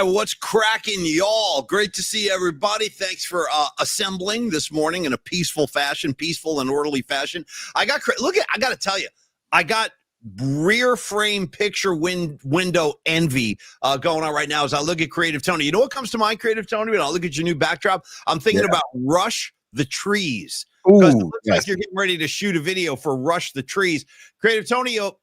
right, what's cracking, y'all? Great to see everybody. Thanks for assembling this morning in a peaceful and orderly fashion. I got to tell you, I got rear frame picture window envy going on right now as I look at Creative Tony. You know what comes to mind, Creative Tony? When I look at your new backdrop, I'm thinking about Rush the Trees. Because it looks like you're getting ready to shoot a video for Rush the Trees. Creative Tonio,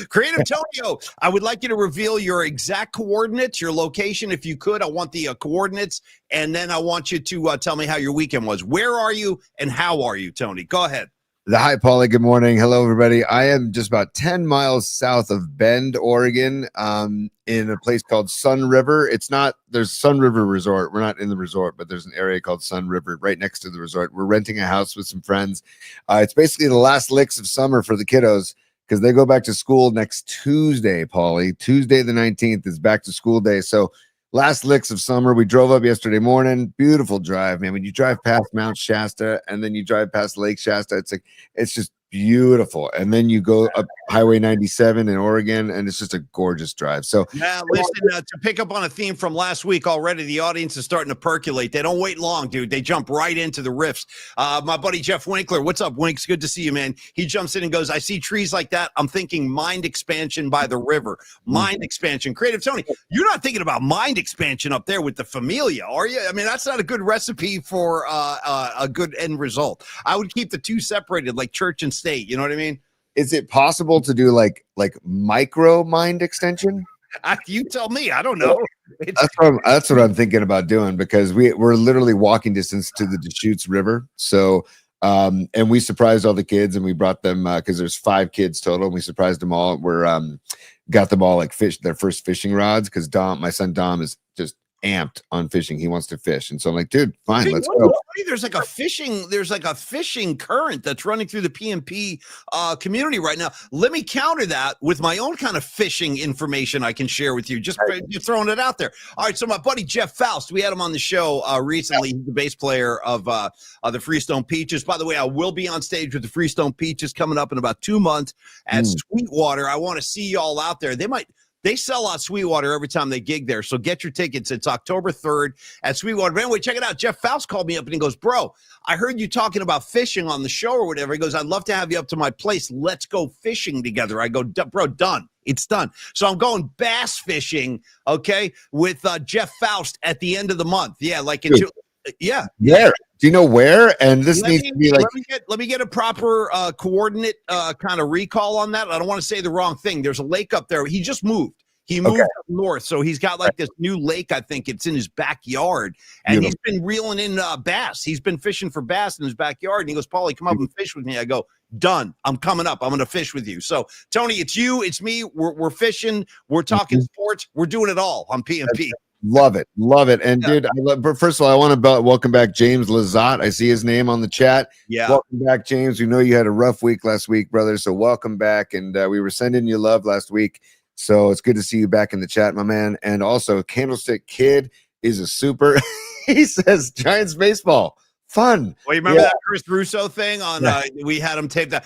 Creative Tonio, I would like you to reveal your exact coordinates, your location, if you could. I want the coordinates, and then I want you to tell me how your weekend was. Where are you, and how are you, Tony? Go ahead. Hi, Paulie. Good morning. Hello, everybody. I am just about 10 miles south of Bend, Oregon, in a place called Sun River. There's Sun River Resort. We're not in the resort, but there's an area called Sun River right next to the resort. We're renting a house with some friends. It's basically the last licks of summer for the kiddos because they go back to school next Tuesday, Paulie. Tuesday the 19th is back to school day. So last licks of summer. We drove up yesterday morning. Beautiful drive, man. When you drive past Mount Shasta and then you drive past Lake Shasta, it's just beautiful. And then you go up Highway 97 in Oregon, and it's just a gorgeous drive. So yeah, listen, to pick up on a theme from last week already, the audience is starting to percolate. They don't wait long, dude. They jump right into the riffs. My buddy Jeff Winkler, what's up, Winks? Good to see you, man. He jumps in and goes, I see trees like that. I'm thinking mind expansion by the river. Mind expansion. Creative Tony, you're not thinking about mind expansion up there with the Familia, are you? I mean, that's not a good recipe for a good end result. I would keep the two separated like church and state. You know what I mean? Is it possible to do like micro mind extension? You tell me. I don't know. That's what I'm thinking about doing, because we're literally walking distance to the Deschutes River. So, and we surprised all the kids, and we brought them because there's 5 kids total, and we surprised them all. We're got them all like their first fishing rods, because my son Dom is just amped on fishing. He wants to fish, and so I'm like, dude, fine, let's go. There's like a fishing current that's running through the PMP community right now. Let me counter that with my own kind of fishing information I can share with you. Just throwing it out there. All right, so my buddy Jeff Faust, we had him on the show recently. He's the bass player of the Freestone Peaches. By the way, I will be on stage with the Freestone Peaches coming up in about 2 months at Sweetwater. I want to see y'all out there. They sell out Sweetwater every time they gig there, so get your tickets. It's October 3rd at Sweetwater. But anyway, check it out. Jeff Faust called me up and he goes, bro, I heard you talking about fishing on the show or whatever. He goes, I'd love to have you up to my place. Let's go fishing together. I go, bro, done. It's done. So I'm going bass fishing, okay, with Jeff Faust at the end of the month. Yeah, like in yeah. Where? Do you know where? And this needs to be like. Let me get a proper coordinate kind of recall on that. I don't want to say the wrong thing. There's a lake up there. He just moved. He moved up north, so he's got like this new lake. I think it's in his backyard, and he's been reeling in bass. He's been fishing for bass in his backyard, and he goes, Paulie, come up and fish with me. I go, done. I'm coming up. I'm going to fish with you. So, Tony, it's you, it's me. We're fishing. We're talking sports. We're doing it all on PMP. Love it. And dude, but first of all, I want to welcome back James Lazat. I see his name on the chat. Yeah. Welcome back, James. We know you had a rough week last week, brother. So welcome back. And we were sending you love last week. So it's good to see you back in the chat, my man. And also, Candlestick Kid is a super. He says Giants baseball. Fun. Well, you remember that Chris Russo thing on we had him tape that.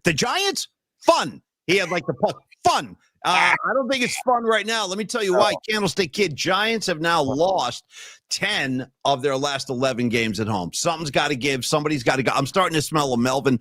The Giants, fun. He had like the fun. I don't think it's fun right now. Let me tell you why. Candlestick Kid, Giants have now lost 10 of their last 11 games at home. Something's got to give. Somebody's got to go. I'm starting to smell a Melvin.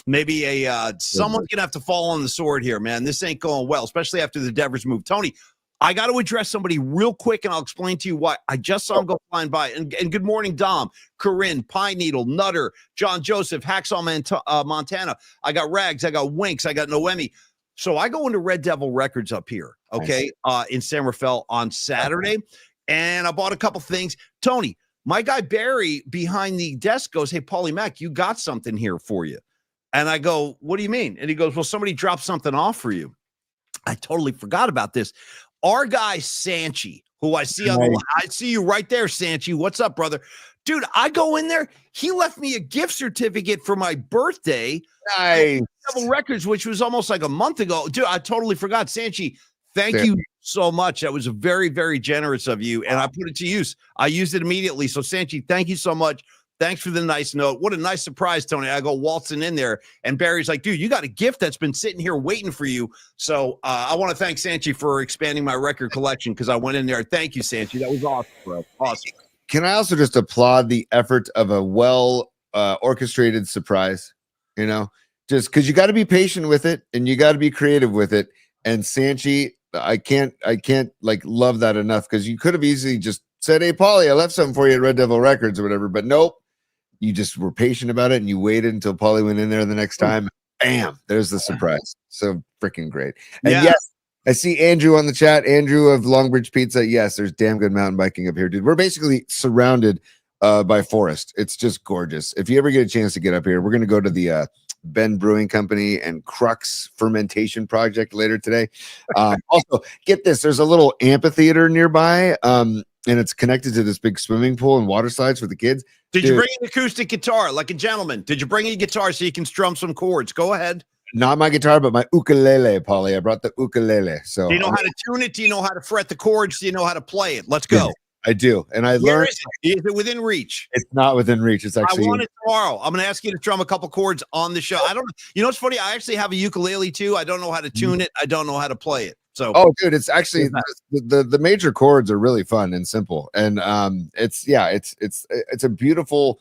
Maybe someone's going to have to fall on the sword here, man. This ain't going well, especially after the Devers move. Tony, I got to address somebody real quick, and I'll explain to you why. I just saw him go flying by. And good morning, Dom, Corinne, Pine Needle, Nutter, John Joseph, Hacksaw Montana. I got Rags. I got Winks. I got Noemi. So I go into Red Devil Records up here, okay, in San Rafael on Saturday, and I bought a couple things. Tony, my guy Barry behind the desk goes, hey, Paulie Mac, you got something here for you. And I go, what do you mean? And he goes, well, somebody dropped something off for you. I totally forgot about this. Our guy Sanchi, who I see I see you right there, Sanchi. What's up, brother? Dude, I go in there. He left me a gift certificate for my birthday. Nice. Double Records, which was almost like a month ago. Dude, I totally forgot. Sanchi, thank you so much. That was very, very generous of you. And I put it to use. I used it immediately. So, Sanchi, thank you so much. Thanks for the nice note. What a nice surprise, Tony. I go waltzing in there, and Barry's like, dude, you got a gift that's been sitting here waiting for you. So I want to thank Sanchi for expanding my record collection because I went in there. Thank you, Sanchi. That was awesome, bro. Awesome. Can I also just applaud the effort of a well orchestrated surprise? You know, just because you got to be patient with it and you got to be creative with it. And Sanchi, I can't like love that enough, because you could have easily just said, hey, Paulie, I left something for you at Red Devil Records or whatever. But nope. You just were patient about it and you waited until Paulie went in there the next time. Bam, there's the surprise. So freaking great. And yes, I see Andrew on the chat. Andrew of Longbridge Pizza. Yes, there's damn good mountain biking up here, dude. We're basically surrounded by forest. It's just gorgeous. If you ever get a chance to get up here, we're going to go to the Ben Brewing Company and Crux Fermentation Project later today. Also, get this. There's a little amphitheater nearby. And it's connected to this big swimming pool and water slides for the kids. Did you bring an acoustic guitar like a gentleman? Did you bring a guitar so you can strum some chords? Go ahead. Not my guitar, but my ukulele, Paulie. I brought the ukulele. So do you know how to tune it? Do you know how to fret the chords? Do you know how to play it? Let's go. I do. And I Where learned. Is it within reach? It's not within reach. It's actually. I want it tomorrow. I'm going to ask you to drum a couple chords on the show. I don't. You know what's funny? I actually have a ukulele too. I don't know how to tune it. I don't know how to play it. So, dude, it's actually the major chords are really fun and simple, and it's a beautiful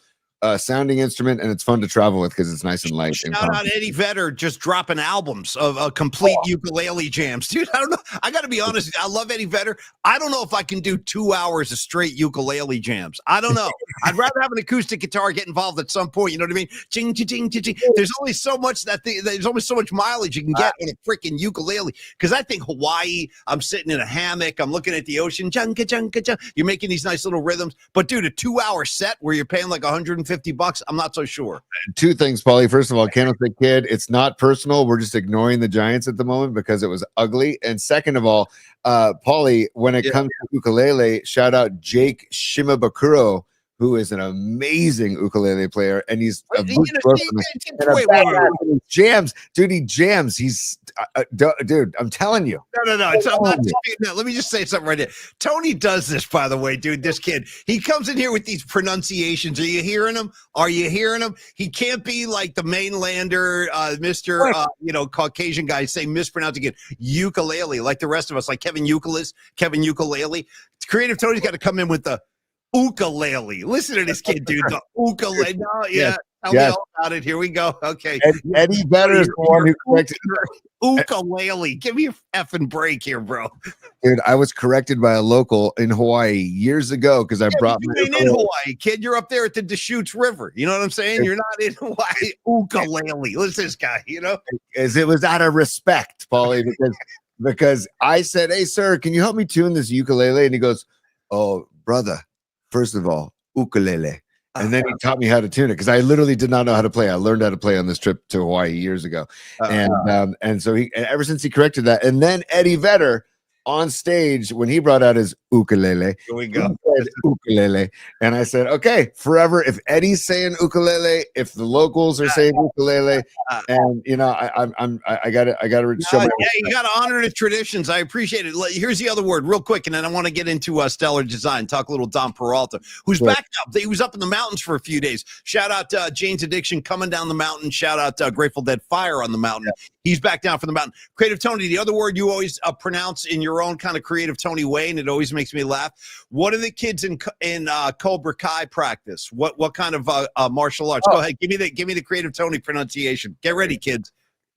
sounding instrument, and it's fun to travel with because it's nice and light. Shout out Eddie Vedder just dropping albums of complete ukulele jams, dude. I don't know. I got to be honest. I love Eddie Vedder. I don't know if I can do 2 hours of straight ukulele jams. I don't know. I'd rather have an acoustic guitar get involved at some point. You know what I mean? Ching, ching, ching, ching. There's only so much there's only so much mileage you can get in a freaking ukulele. Because I think Hawaii. I'm sitting in a hammock. I'm looking at the ocean. Junka, junka, junka. You're making these nice little rhythms. But dude, a 2-hour set where you're paying like $150. I'm not so sure. Two things, Paulie. First of all, Candlestick Kid, it's not personal. We're just ignoring the Giants at the moment because it was ugly. And second of all, Paulie, when it comes to ukulele, shout out Jake Shimabukuro, who is an amazing ukulele player, and he's jams, dude. He jams. He's dude. I'm telling you. No. Let me just say something right here. Tony does this, by the way, dude. This kid, he comes in here with these pronunciations. Are you hearing him? Are you hearing him? He can't be like the mainlander, Mr. Caucasian guy saying mispronouncing it ukulele like the rest of us, like Kevin Ukulele. Creative Tony's got to come in with the ukulele. Listen to this kid, dude. The ukulele. No, yeah. Tell me all about it. Here we go. Okay. Eddie Vedder is the one who corrected ukulele. Give me a effing break here, bro. Dude, I was corrected by a local in Hawaii years ago because I brought my. You ain't in Hawaii, kid. You're up there at the Deschutes River. You know what I'm saying? You're not in Hawaii. Ukulele. Listen to this guy. You know, as it was out of respect, Paulie, because I said, "Hey, sir, can you help me tune this ukulele?" And he goes, "Oh, brother. First of all, ukulele." And then he taught me how to tune it because I literally did not know how to play. I learned how to play on this trip to Hawaii years ago. And so ever since he corrected that, and then Eddie Vedder on stage when he brought out his ukulele. Here we go. Ukulele. And I said, okay, forever. If Eddie's saying ukulele, if the locals are saying ukulele, and I gotta show my you gotta honor the traditions. I appreciate it. Here's the other word real quick, and then I want to get into Stellar Design, talk a little Don Peralta, who's back up. He was up in the mountains for a few days. Shout out Jane's Addiction coming down the mountain. Shout out Grateful Dead Fire on the mountain. Yeah. He's back down from the mountain. Creative Tony, the other word you always pronounce in your own kind of Creative Tony way, and it always makes me laugh. What do the kids in Cobra Kai practice? What kind of martial arts? Go ahead, give me the Creative Tony pronunciation. Get ready, kids.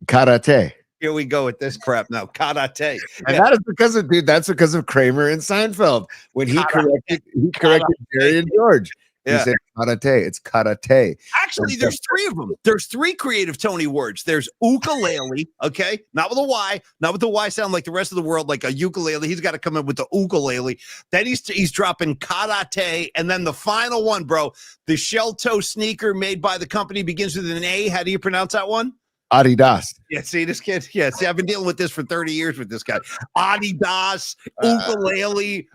Karate. Here we go with this crap now. Karate. And that is that's because of Kramer and Seinfeld when he corrected Jerry and George. He said karate. It's karate. Actually, there's 3 of them. There's 3 Creative Tony words. There's ukulele, okay? Not with a Y. Not with the Y sound like the rest of the world, like a ukulele. He's got to come in with the ukulele. Then he's dropping karate. And then the final one, bro, the shell toe sneaker made by the company begins with an A. How do you pronounce that one? Adidas. Yeah, see this kid? Yeah, see, I've been dealing with this for 30 years with this guy. Adidas, ukulele,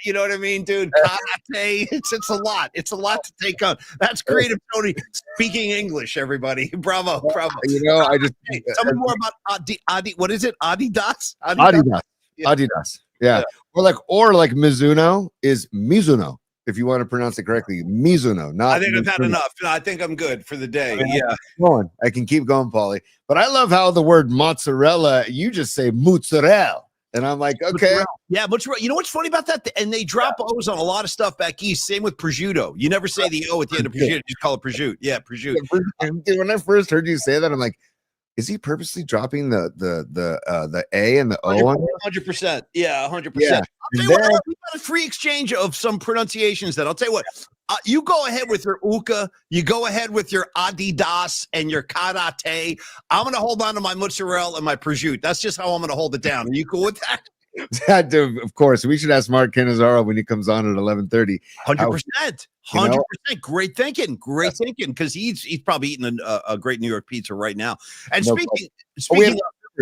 you know what I mean, dude? Karate. It's a lot. It's a lot to take on. That's Creative Tony speaking English, everybody. Bravo. You know, I just tell me more about what is it? Adidas? Adidas. Yeah. Or like Mizuno is Mizuno. if you want to pronounce it correctly. Mizuno, not I think I've had Mizuno. enough. I think I'm good for the day. Yeah. I can keep going, Paulie. But I love how the word mozzarella, you just say mozzarella. And I'm like, okay. Mozzarella. Yeah, mozzarella. You know what's funny about that? And they drop O's on a lot of stuff back east. Same with prosciutto. You never say the O at the end of prosciutto. You just call it prosciutto. Yeah, prosciutto. Dude, when I first heard you say that, I'm like, is he purposely dropping the A and the O on 100%. Yeah, 100%. Yeah. I'll tell you what, we got a free exchange of some pronunciations that I'll tell you what. You go ahead with your Uka, you go ahead with your Adidas and your Karate. I'm going to hold on to my mozzarella and my prosciutto. That's just how I'm going to hold it down. Are you cool with that? Dude, of course. We should ask Mark Cannizarro when he comes on at 11:30. 100%. 100%. Great thinking. Great thinking. Because he's probably eating a great New York pizza right now. And speaking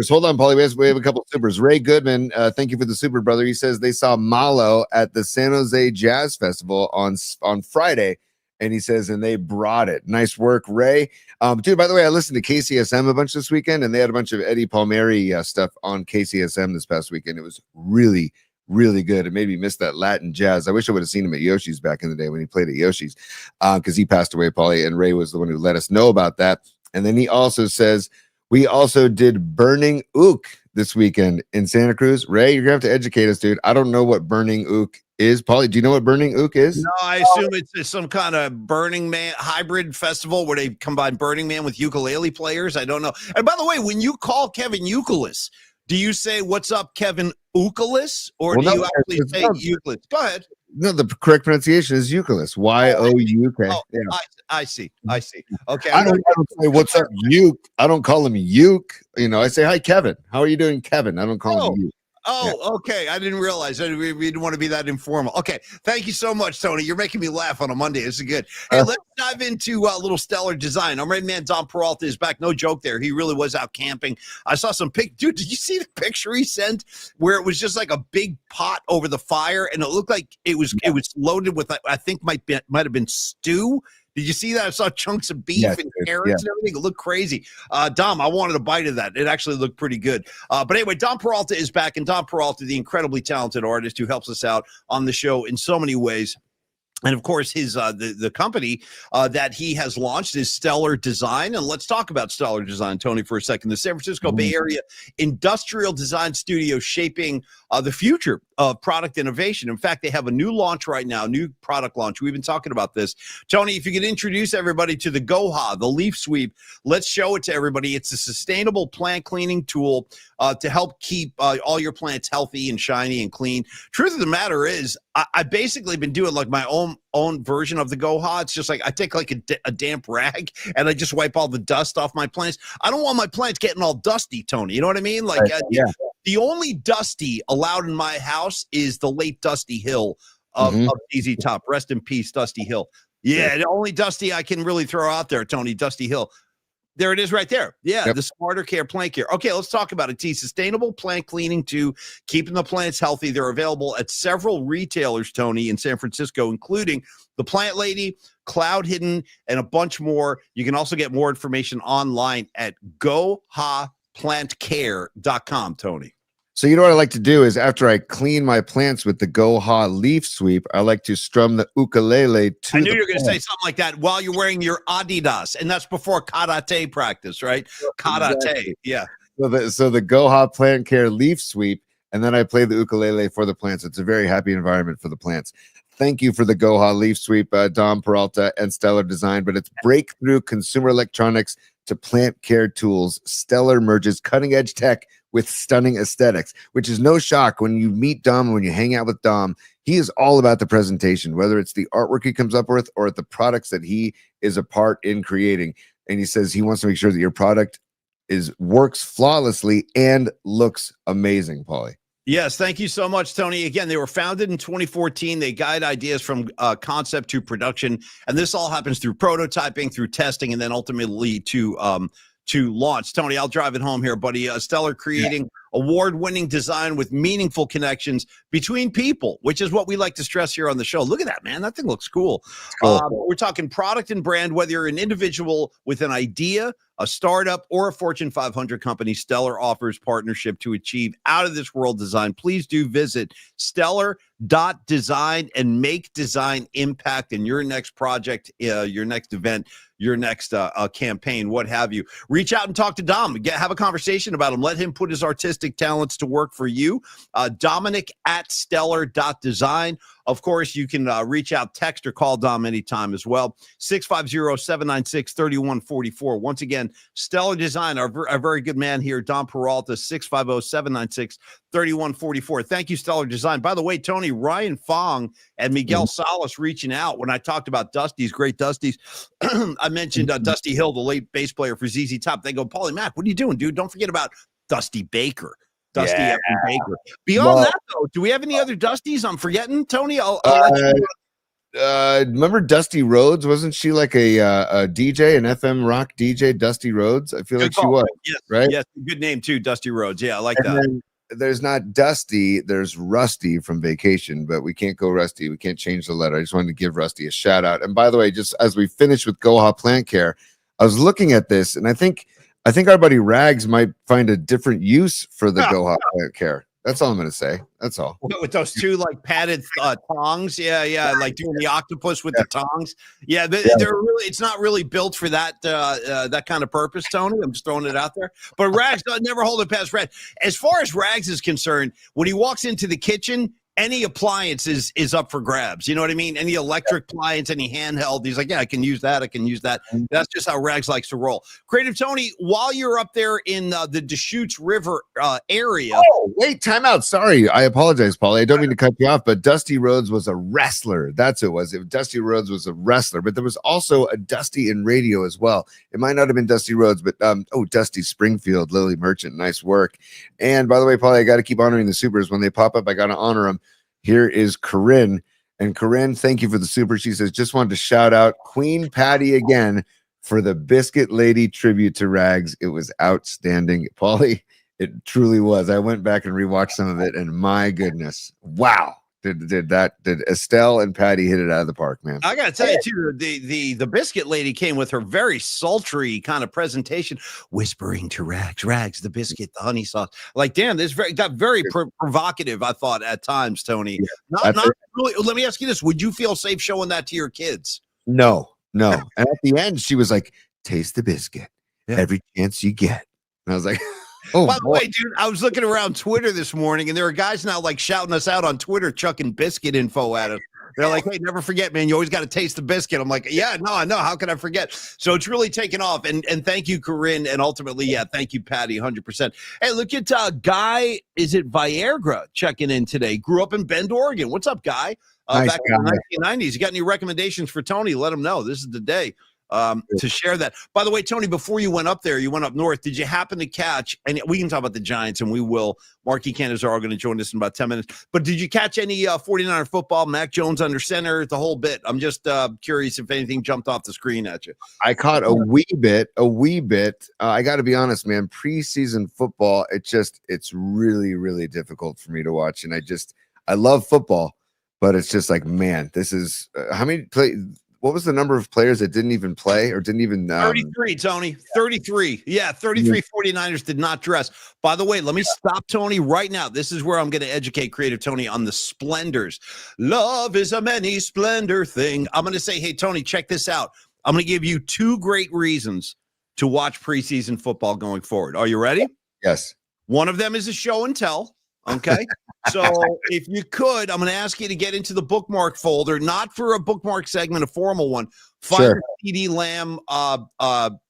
hold on, Paulie. We have a couple of supers. Ray Goodman, thank you for the super, brother. He says they saw Malo at the San Jose Jazz Festival on Friday, and he says, and they brought it. Nice work, Ray. Dude, by the way, I listened to KCSM a bunch this weekend, and they had a bunch of Eddie Palmieri stuff on KCSM this past weekend. It was really, really good. It made me miss that Latin jazz. I wish I would have seen him at Yoshi's back in the day when he played at Yoshi's, because he passed away, Paulie, and Ray was the one who let us know about that. And then he also says, we also did Burning Ook this weekend in Santa Cruz. Ray, you're going to have to educate us, dude. I don't know what Burning Ook is. Paulie, do you know what Burning Ook is? No, I assume it's some kind of Burning Man hybrid festival where they combine Burning Man with ukulele players. I don't know. And by the way, when you call Kevin Euclid, do you say, what's up, Kevin Euclid? Or do you actually say Euclid? Go ahead. No, the correct pronunciation is Euclid. Y-O-U-K. Oh, yeah. I see. Okay. I don't say, what's up, Uke. I don't call him Uke. I say, hi, Kevin. How are you doing, Kevin? I don't call him Uke. Okay. I didn't realize. We didn't want to be that informal. Okay. Thank you so much, Tony. You're making me laugh on a Monday. This is good. Hey, let's dive into a little Stellar Design. Our main man, Don Peralta, is back. No joke there. He really was out camping. I saw some dude, did you see the picture he sent where it was just like a big pot over the fire and it looked like it was loaded with, I think might have been stew. Did you see that? I saw chunks of beef and carrots and everything. It looked crazy. Dom, I wanted a bite of that. It actually looked pretty good. But anyway, Don Peralta is back. And Don Peralta, the incredibly talented artist who helps us out on the show in so many ways. And of course, his the company that he has launched is Stellar Design. And let's talk about Stellar Design, Tony, for a second. The San Francisco Bay Area industrial design studio shaping the future of product innovation. In fact, they have a new launch right now, new product launch. We've been talking about this. Tony, if you could introduce everybody to the Goha, the leaf sweep, let's show it to everybody. It's a sustainable plant cleaning tool to help keep all your plants healthy and shiny and clean. Truth of the matter is, I basically been doing like my own version of the Goha. It's just like I take like a damp rag and I just wipe all the dust off my plants. I don't want my plants getting all dusty, Tony. You know what I mean? Like, the only dusty allowed in my house is the late Dusty Hill of ZZ Top. Rest in peace, Dusty Hill. Yeah, the only dusty I can really throw out there, Tony, Dusty Hill. There it is right there. Yeah, the Smarter Care Plant Care. Okay, let's talk about it. It's sustainable plant cleaning to keeping the plants healthy. They're available at several retailers, Tony, in San Francisco, including The Plant Lady, Cloud Hidden, and a bunch more. You can also get more information online at gohaplantcare.com, Tony. So you know what I like to do is after I clean my plants with the Goha leaf sweep, I like to strum the ukulele to I knew you were going to say something like that while you're wearing your Adidas, and that's before karate practice, right? Karate, exactly. Yeah. So the Goha Plant Care leaf sweep, and then I play the ukulele for the plants. It's a very happy environment for the plants. Thank you for the Goha leaf sweep, Dom Peralta and Stellar Design, but it's breakthrough consumer electronics to plant care tools. Stellar merges cutting edge tech with stunning aesthetics, which is no shock when you meet Dom, when you hang out with Dom. He is all about the presentation, whether it's the artwork he comes up with or the products that he is a part in creating. And he says he wants to make sure that your product works flawlessly and looks amazing, Paulie. Yes, thank you so much, Tony. Again, they were founded in 2014. They guide ideas from concept to production, and this all happens through prototyping, through testing, and then ultimately to launch. Tony, I'll drive it home here, buddy. Stellar creating award-winning design with meaningful connections between people, which is what we like to stress here on the show. Look at that, man. That thing looks cool. We're talking product and brand, whether you're an individual with an idea, a startup, or a Fortune 500 company, Stellar offers partnership to achieve out-of-this-world design. Please do visit stellar.design and make design impact in your next project, your next event, your next campaign, what have you. Reach out and talk to Dom. Have a conversation about him. Let him put his artistic talents to work for you. Dominic at stellar.design. Of course, you can reach out, text, or call Dom anytime as well. 650-796-3144. Once again, Stellar Design, our very good man here, Dom Peralta, 650-796-3144. Thank you, Stellar Design. By the way, Tony, Ryan Fong and Miguel Salas reaching out when I talked about Dusty's, great Dusty's. I mentioned Dusty Hill, the late bass player for ZZ Top. They go, Paulie Mac, what are you doing, dude? Don't forget about Dusty Baker. Dusty Baker. Beyond that, though, do we have any other Dusties I'm forgetting, Tony? I'll let you know. Remember Dusty Rhodes? Wasn't she like a DJ, an FM rock DJ, Dusty Rhodes? I feel like she was. Yes, right? Yes, good name too, Dusty Rhodes. Yeah, I like that. Then there's not Dusty, there's Rusty from Vacation, but we can't go Rusty. We can't change the letter. I just wanted to give Rusty a shout out. And by the way, just as we finish with Goha Plant Care, I was looking at this, and I think our buddy Rags might find a different use for the Goha Plant Care. That's all I'm going to say. That's all. With those two like padded tongs. Yeah. Like doing the octopus with the tongs. Yeah. They're really, it's not really built for that, that kind of purpose, Tony. I'm just throwing it out there. But Rags never hold it past Rags. As far as Rags is concerned, when he walks into the kitchen, any appliance is up for grabs. You know what I mean? Any electric appliance, any handheld. He's like, yeah, I can use that. I can use that. That's just how Rags likes to roll. Creative Tony, while you're up there in the Deschutes River area. Oh, wait, time out. Sorry. I apologize, Paulie. I don't mean to cut you off, but Dusty Rhodes was a wrestler. That's what it was. Dusty Rhodes was a wrestler, but there was also a Dusty in radio as well. It might not have been Dusty Rhodes, but Dusty Springfield, Lily Merchant. Nice work. And by the way, Paulie, I got to keep honoring the supers. When they pop up, I got to honor them. Here is Corinne. And Corinne, thank you for the super. She says, just wanted to shout out Queen Patty again for the Biscuit Lady tribute to Rags. It was outstanding. Paulie, it truly was. I went back and rewatched some of it, and my goodness. Wow. Did Estelle and Patty hit it out of the park, man? I gotta tell you too, the Biscuit Lady came with her very sultry kind of presentation, whispering to Rags, the biscuit, the honey sauce. Like, damn, this got very provocative. I thought at times, Tony. Yeah, not really. Let me ask you this: would you feel safe showing that to your kids? No. And at the end, she was like, "Taste the biscuit every chance you get." And I was like. Oh, by the way, dude, I was looking around Twitter this morning, and there are guys now like shouting us out on Twitter, chucking biscuit info at us. They're like, hey, never forget, man, you always got to taste the biscuit. I'm like, yeah, no, I know. How can I forget? So it's really taken off. And thank you, Corinne. And ultimately, yeah, thank you, Patty, 100%. Hey, look at Guy, is it Viagra, checking in today. Grew up in Bend, Oregon. What's up, Guy? Nice back in the 1990s. You got any recommendations for Tony? Let him know. This is the day. To share that. By the way, Tony, before you went up there, you went up north. Did you happen to catch, and we can talk about the Giants, and we will. Marquis Cannizzaro going to join us in about 10 minutes. But did you catch any 49er football, Mac Jones under center, the whole bit? I'm just curious if anything jumped off the screen at you. I caught a wee bit. I got to be honest, man, preseason football, it's really, really difficult for me to watch. And I love football, but it's just like, man, this is how many what was the number of players that didn't even play or didn't even 33, Tony. 33. Yeah, 33 49ers did not dress. By the way, let me stop Tony right now. This is where I'm going to educate Creative Tony on the splendors. Love is a many splendor thing. I'm going to say, hey, Tony, check this out. I'm going to give you two great reasons to watch preseason football going forward. Are you ready? Yes. One of them is a show and tell. Okay. So if you could, I'm going to ask you to get into the bookmark folder, not for a bookmark segment, a formal one. Find the CD Lamb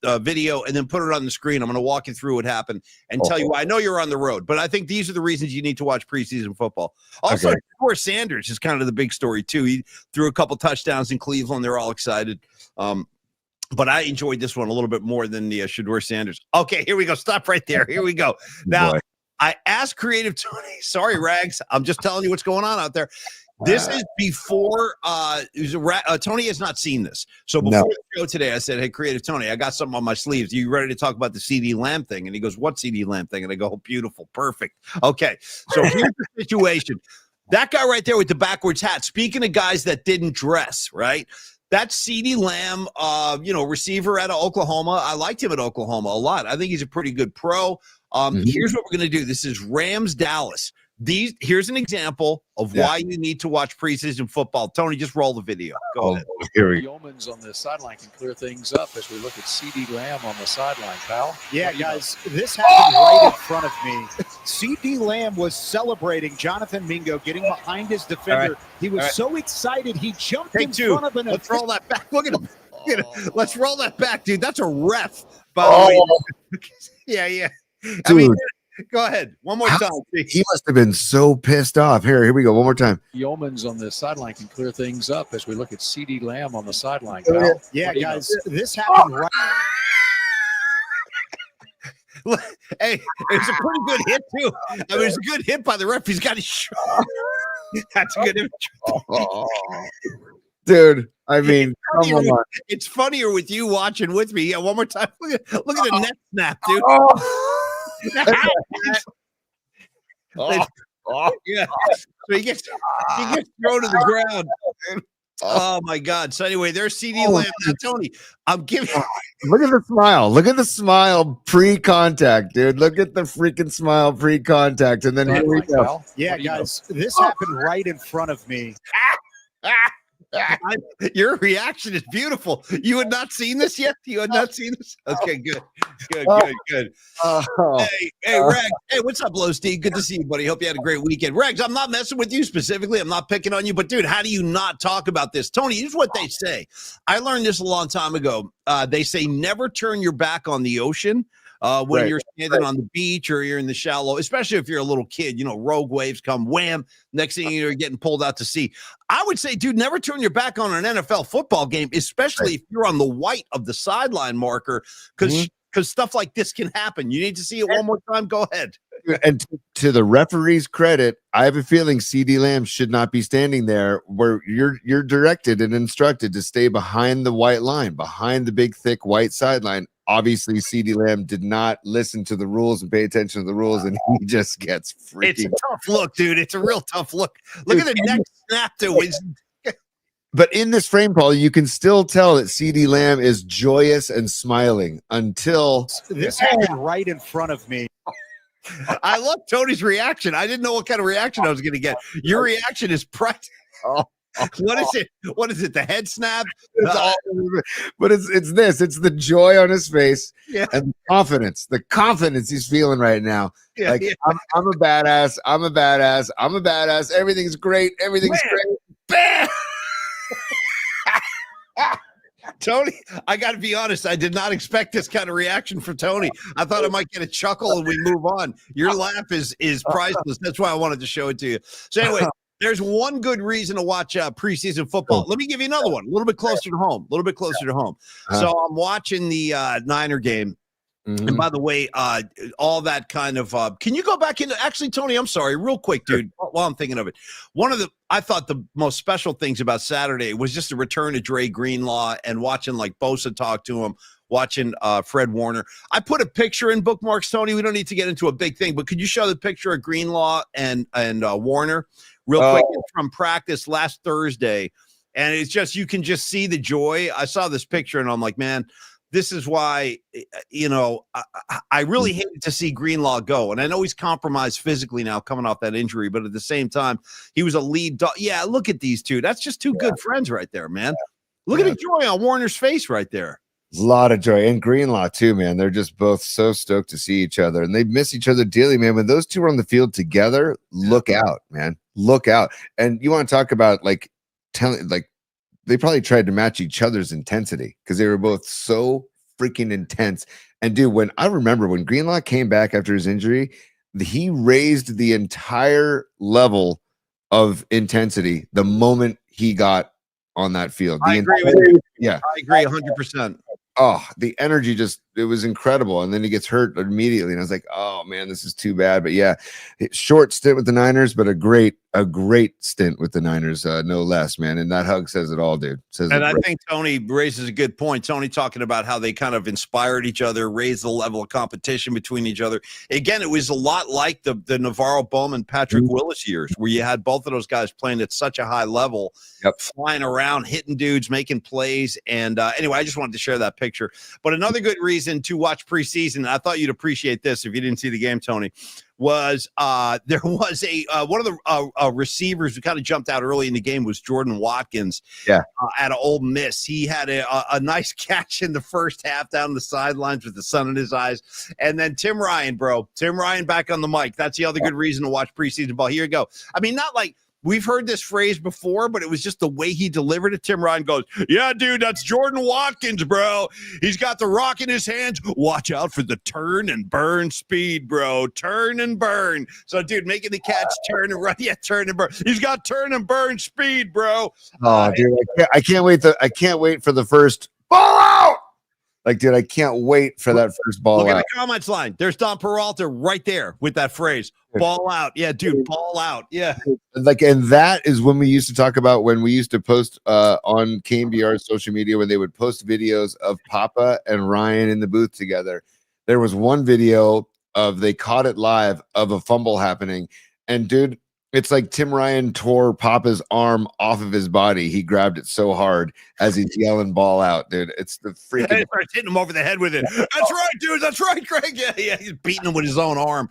video and then put it on the screen. I'm going to walk you through what happened and tell you why. I know you're on the road, but I think these are the reasons you need to watch preseason football. Also, Shedeur Sanders is kind of the big story too. He threw a couple touchdowns in Cleveland. They're all excited. But I enjoyed this one a little bit more than the Shedeur Sanders. Okay, here we go. Stop right there. Here we go. Now, I asked Creative Tony, sorry, Rags, I'm just telling you what's going on out there. This is before Tony has not seen this. So before the show today, I said, hey, Creative Tony, I got something on my sleeves. Are you ready to talk about the CD Lamb thing? And he goes, what CD Lamb thing? And I go, oh, beautiful, perfect. Okay, so here's the situation. That guy right there with the backwards hat, speaking of guys that didn't dress, right? That's CeeDee Lamb, receiver out of Oklahoma. I liked him at Oklahoma a lot. I think he's a pretty good pro. Here's what we're going to do. This is Rams Dallas. Here's an example of why you need to watch preseason football. Tony, just roll the video. Go ahead. Here we go. Yeomans on the sideline can clear things up as we look at CeeDee Lamb on the sideline, pal. Yeah, guys, this happened right in front of me. CeeDee Lamb was celebrating Jonathan Mingo getting behind his defender. He was so excited he jumped in front of him. Let's roll that back. Look at him. Let's roll that back, dude. That's a ref. By the way. Yeah. Dude. I mean, go ahead. One more time. He must have been so pissed off. Here we go. One more time. Yeomans on the sideline can clear things up as we look at CeeDee Lamb on the sideline, pal. Yeah, guys, this happened right. Hey, it was a pretty good hit, too. I mean, it was a good hit by the ref. He's got his shot. That's a good image. Dude, I mean, come on. It's funnier with you watching with me. Yeah, one more time. Look at the neck snap, dude. Yeah. So he gets thrown to the ground. Oh my God. So anyway, there's CeeDee Lamb. Now, Tony, I'm giving look at the smile. Look at the smile pre-contact, dude. Look at the freaking smile pre-contact. And then here we go. Yeah, guys, this happened right in front of me. Your reaction is beautiful. You had not seen this yet? You had not seen this? Okay, good. Hey, Regs. Hey, what's up, Low Steve? Good to see you, buddy. Hope you had a great weekend. Regs, I'm not messing with you specifically. I'm not picking on you, but dude, how do you not talk about this? Tony, here's what they say. I learned this a long time ago. They say never turn your back on the ocean. When you're standing on the beach or you're in the shallow, especially if you're a little kid, rogue waves come, wham, next thing you're getting pulled out to sea. I would say, dude, never turn your back on an NFL football game, especially if you're on the white of the sideline marker, because stuff like this can happen. You need to see it one more time. Go ahead. And to the referee's credit, I have a feeling CeeDee Lamb should not be standing there where you're directed and instructed to stay behind the white line, behind the big, thick white sideline. Obviously, CeeDee Lamb did not listen to the rules and pay attention to the rules, and he just gets freaking. It's a tough look, dude. It's a real tough look. Look at the neck snap to his. But in this frame, Paul, you can still tell that CeeDee Lamb is joyous and smiling until this happened right in front of me. I love Tony's reaction. I didn't know what kind of reaction I was going to get. Your reaction is priceless. What is it? What is it? The head snap? But it's this. It's the joy on his face and the confidence he's feeling right now. I'm a badass. I'm a badass. I'm a badass. Everything's great. Everything's great. Bam! Tony, I got to be honest. I did not expect this kind of reaction from Tony. I thought I might get a chuckle and we move on. Your laugh is priceless. That's why I wanted to show it to you. So anyway, there's one good reason to watch preseason football. Let me give you another one, a little bit closer to home. So I'm watching the Niner game. And by the way, all that kind of can you go back into actually, Tony, I'm sorry, real quick, dude, while I'm thinking of it. I thought the most special things about Saturday was just the return of Dre Greenlaw and watching like Bosa talk to him, watching Fred Warner. I put a picture in bookmarks, Tony. We don't need to get into a big thing, but could you show the picture of Greenlaw and Warner real quick? It's from practice last Thursday. And it's just, you can just see the joy. I saw this picture and I'm like, man, this is why, I really hated to see Greenlaw go. And I know he's compromised physically now coming off that injury, but at the same time, he was a lead dog. Yeah, look at these two. That's just two good friends right there, man. Look at the joy on Warner's face right there. A lot of joy. And Greenlaw, too, man. They're just both so stoked to see each other. And they miss each other dearly, man. When those two are on the field together, look out, man. Look out. And you want to talk about, they probably tried to match each other's intensity because they were both so freaking intense. And dude, when Greenlaw came back after his injury, he raised the entire level of intensity the moment he got on that field. I agree with you. Yeah, I agree 100%. Oh, the energy just incredible. And then he gets hurt immediately, and I was like, oh man, this is too bad. But yeah, short stint with the Niners, but a great stint with the Niners, no less, man. And that hug says it all, dude. And I think Tony raises a good point. Tony talking about how they kind of inspired each other, raised the level of competition between each other. Again, it was a lot like the Navarro Bowman, Patrick Willis years, where you had both of those guys playing at such a high level, flying around, hitting dudes, making plays. And anyway, I just wanted to share that picture. But another good reason to watch preseason, and I thought you'd appreciate this if you didn't see the game, Tony, was there was a one of the receivers who kind of jumped out early in the game was Jordan Watkins. At Ole Miss. He had a nice catch in the first half down the sidelines with the sun in his eyes. And then Tim Ryan back on the mic. That's the other good reason to watch preseason ball. Here you go. I mean, not like we've heard this phrase before, but it was just the way he delivered it. Tim Ryan goes, yeah, dude, that's Jordan Watkins, bro. He's got the rock in his hands. Watch out for the turn and burn speed, bro. Turn and burn. So, dude, making the catch, turn and run. Yeah, turn and burn. He's got turn and burn speed, bro. Oh, dude, I can't wait. I can't wait for the first ball out. Like, dude, I can't wait for that first ball out. Look at the comments line. There's Don Peralta right there with that phrase. Ball out. Yeah, dude, ball out. Yeah. Like, and that is when we used to talk about when we used to post on KMBR's social media when they would post videos of Papa and Ryan in the booth together. There was one video of they caught it live of a fumble happening. And dude, it's like Tim Ryan tore Papa's arm off of his body. He grabbed it so hard as he's yelling ball out, dude. It's the freaking. And he starts hitting him over the head with it. That's right, dude. That's right, Greg. Yeah. He's beating him with his own arm.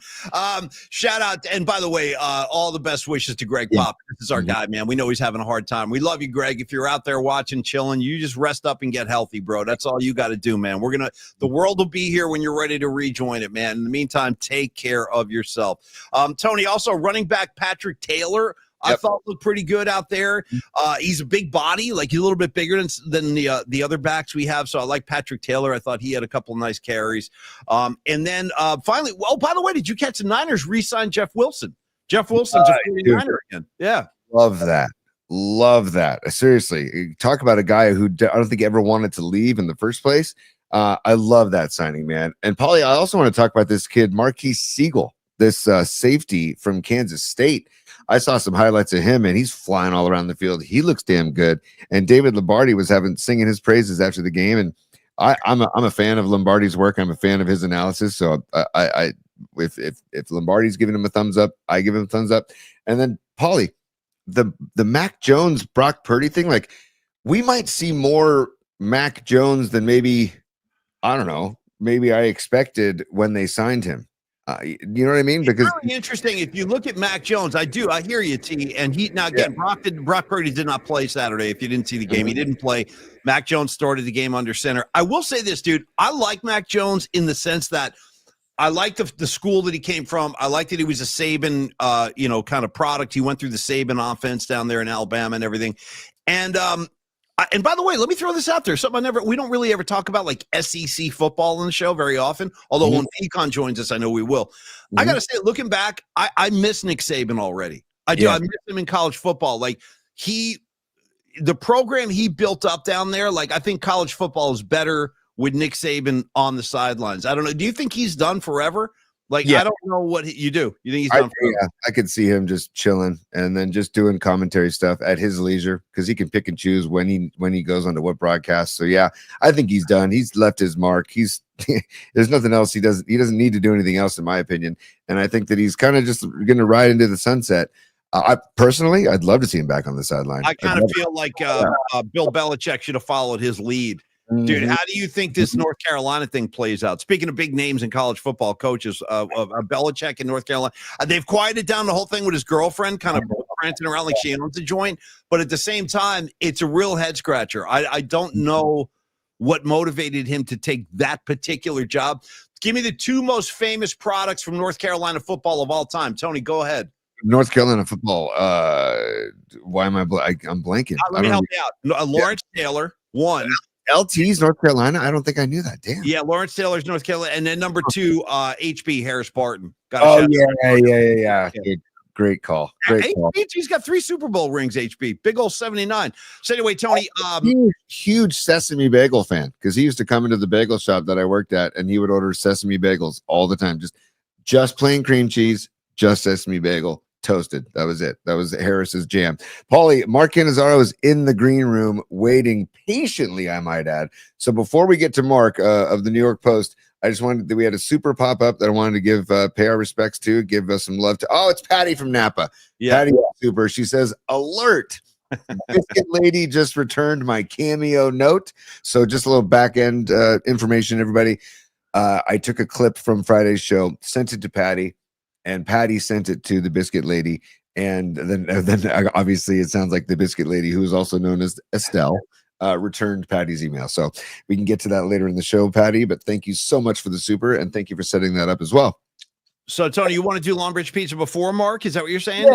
Shout out. And by the way, all the best wishes to Greg Pop. This is our guy, man. We know he's having a hard time. We love you, Greg. If you're out there watching, chilling, you just rest up and get healthy, bro. That's all you got to do, man. The world will be here when you're ready to rejoin it, man. In the meantime, take care of yourself. Tony, also running back Patrick Taylor, I thought looked pretty good out there. He's a big body, like he's a little bit bigger than the other backs we have. So I like Patrick Taylor. I thought he had a couple of nice carries. And then finally, well, by the way, did you catch the Niners re-sign Jeff Wilson? Jeff Wilson's a 49er again. Yeah. Love that. Love that. Seriously, talk about a guy who I don't think ever wanted to leave in the first place. I love that signing, man. And Paulie, I also want to talk about this kid, Marquise Siegel, this safety from Kansas State. I saw some highlights of him, and he's flying all around the field. He looks damn good. And David Lombardi was singing his praises after the game. And I'm a fan of Lombardi's work. I'm a fan of his analysis. So if Lombardi's giving him a thumbs up, I give him a thumbs up. And then Paulie, the Mac Jones Brock Purdy thing, like we might see more Mac Jones than maybe I expected when they signed him. You know what I mean? Because it's really interesting. If you look at Mac Jones, I hear you, T. And he now again, Brock Purdy did not play Saturday. If you didn't see the game, he didn't play. Mac Jones started the game under center. I will say this, dude. I like Mac Jones in the sense that I like the school that he came from. I like that he was a Saban, kind of product. He went through the Saban offense down there in Alabama and everything. And by the way, let me throw this out there. Something we don't really ever talk about, like SEC football on the show very often. Although when Pecan joins us, I know we will. I got to say, looking back, I miss Nick Saban already. I do. I miss him in college football. Like the program he built up down there, like I think college football is better with Nick Saban on the sidelines. I don't know. Do you think he's done forever? Like, I don't know what you do. You think he's done forever? Yeah, I could see him just chilling and then just doing commentary stuff at his leisure because he can pick and choose when he goes on to what broadcast. So yeah, I think he's done. He's left his mark. There's nothing else he doesn't need to do anything else, in my opinion. And I think that he's kind of just going to ride into the sunset. I'd love to see him back on the sideline. I kind of feel like Bill Belichick should have followed his lead. Dude, how do you think this North Carolina thing plays out? Speaking of big names in college football coaches, Belichick in North Carolina, they've quieted down the whole thing with his girlfriend, kind of prancing around like she owns the joint. But at the same time, it's a real head scratcher. I don't know what motivated him to take that particular job. Give me the two most famous products from North Carolina football of all time. Tony, go ahead. North Carolina football. Why am I'm blanking? Let me help you out. Lawrence Taylor, one. LT's North Carolina. I don't think I knew that. Damn. Yeah, Lawrence Taylor's North Carolina, and then number two, HB Harris Barton. Yeah. Dude, Great call. Great call. HB's got 3 Super Bowl rings, HB. Big old 79. So anyway, Tony, huge sesame bagel fan, because he used to come into the bagel shop that I worked at and he would order sesame bagels all the time. Just plain cream cheese, just sesame bagel, toasted. That was it. That was Harris's jam. Paulie, Mark Cannizzaro is in the green room waiting patiently, I might add. So before we get to Mark of the New York Post, I just wanted that we had a super pop up that I wanted to give pay our respects to, give us some love to. Oh, it's Patty from Napa. Yeah. Patty super. She says, alert. Biscuit Lady just returned my cameo note. So just a little back end information, everybody. I took a clip from Friday's show, sent it to Patty, and Patty sent it to the Biscuit Lady. And then obviously it sounds like the Biscuit Lady, who is also known as Estelle, returned Patty's email. So we can get to that later in the show, Patty, but thank you so much for the super, and thank you for setting that up as well. So Tony, you want to do Longbridge Pizza before Mark? Is that what you're saying?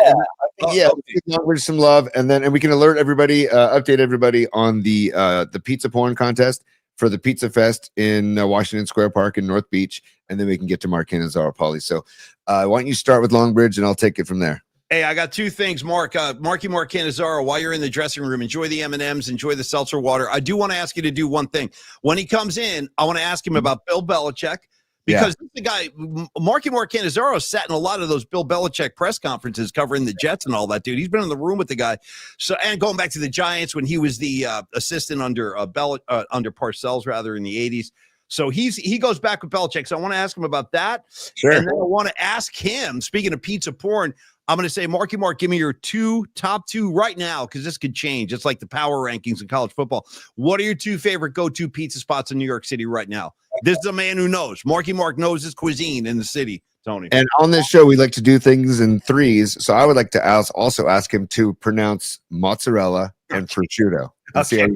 Yeah, Longbridge some love, and we can alert everybody, update everybody on the pizza porn contest for the Pizza Fest in Washington Square Park in North Beach, and then we can get to Mark Cannizzaro, Paulie. So why don't you start with Longbridge, and I'll take it from there. Hey, I got 2 things, Mark. Mark Cannizzaro, while you're in the dressing room, enjoy the M&Ms, enjoy the seltzer water. I do want to ask you to do one thing. When he comes in, I want to ask him about Bill Belichick, because the guy, Mark Cannizzaro, sat in a lot of those Bill Belichick press conferences covering the Jets and all that, dude. He's been in the room with the guy. So, and going back to the Giants when he was the assistant under under Parcells, rather, in the 80s. So he goes back with Belichick. So I want to ask him about that. Sure. And then I want to ask him, speaking of pizza porn, I'm going to say, Mark, give me your top two right now, because this could change. It's like the power rankings in college football. What are your 2 favorite go-to pizza spots in New York City right now? This is a man who knows. Mark knows his cuisine in the city, Tony. And on this show, we like to do things in 3s. So I would like to also ask him to pronounce mozzarella and prosciutto. Okay.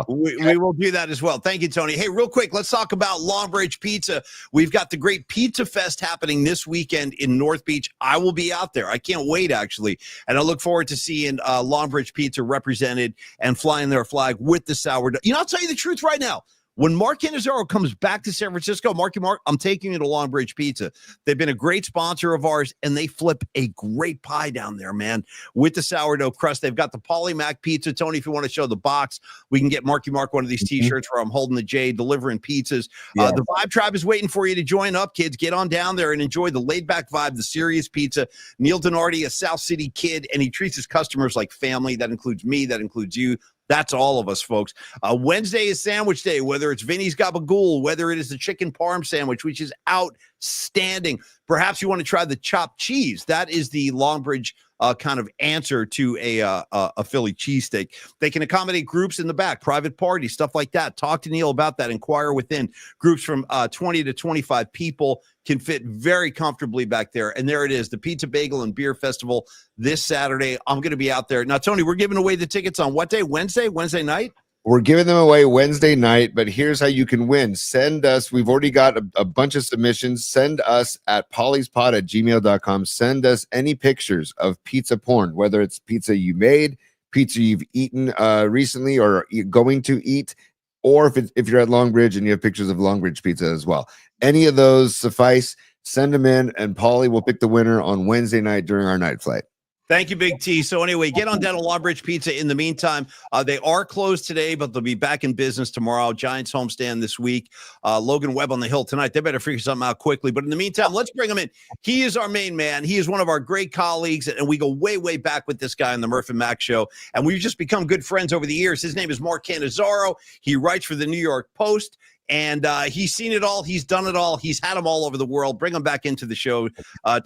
We will do that as well. Thank you, Tony. Hey, real quick, let's talk about Longbridge Pizza. We've got the great Pizza Fest happening this weekend in North Beach. I will be out there. I can't wait, actually. And I look forward to seeing Longbridge Pizza represented and flying their flag with the sourdough. You know, I'll tell you the truth right now. When Mark Cannizzaro comes back to San Francisco, Mark, I'm taking you to Longbridge Pizza. They've been a great sponsor of ours, and they flip a great pie down there, man, with the sourdough crust. They've got the Polymac pizza. Tony, if you want to show the box, we can get Mark one of these T-shirts where I'm holding the J, delivering pizzas. Yeah. The Vibe Tribe is waiting for you to join up, kids. Get on down there and enjoy the laid-back vibe, the serious pizza. Neil Donardi, a South City kid, and he treats his customers like family. That includes me. That includes you. That's all of us, folks. Wednesday is sandwich day, whether it's Vinny's Gabagool, whether it is the chicken parm sandwich, which is outstanding. Perhaps you want to try the chopped cheese. That is the Longbridge kind of answer to a Philly cheesesteak. They can accommodate groups in the back, private parties, stuff like that. Talk to Neil about that. Inquire within. Groups from 20 to 25 people can fit very comfortably back there. And there it is, the Pizza Bagel and Beer Festival this Saturday. I'm going to be out there. Now, Tony, we're giving away the tickets on what day? Wednesday night? We're giving them away Wednesday night, but here's how you can win. Send us, we've already got a bunch of submissions. Send us at pollyspod@gmail.com. Send us any pictures of pizza porn, whether it's pizza you made, pizza you've eaten recently or going to eat, or if you're at Longbridge and you have pictures of Longbridge pizza as well. Any of those suffice. Send them in, and Paulie will pick the winner on Wednesday night during our night flight. Thank you, Big T. So anyway, get on down to Longbridge Pizza. In the meantime, they are closed today, but they'll be back in business tomorrow. Giants homestand this week. Logan Webb on the hill tonight. They better figure something out quickly. But in the meantime, let's bring him in. He is our main man. He is one of our great colleagues, and we go way, way back with this guy on the Murph and Mac show. And we've just become good friends over the years. His name is Mark Cannizzaro. He writes for the New York Post. And he's seen it all. He's done it all. He's had them all over the world. Bring him back into the show,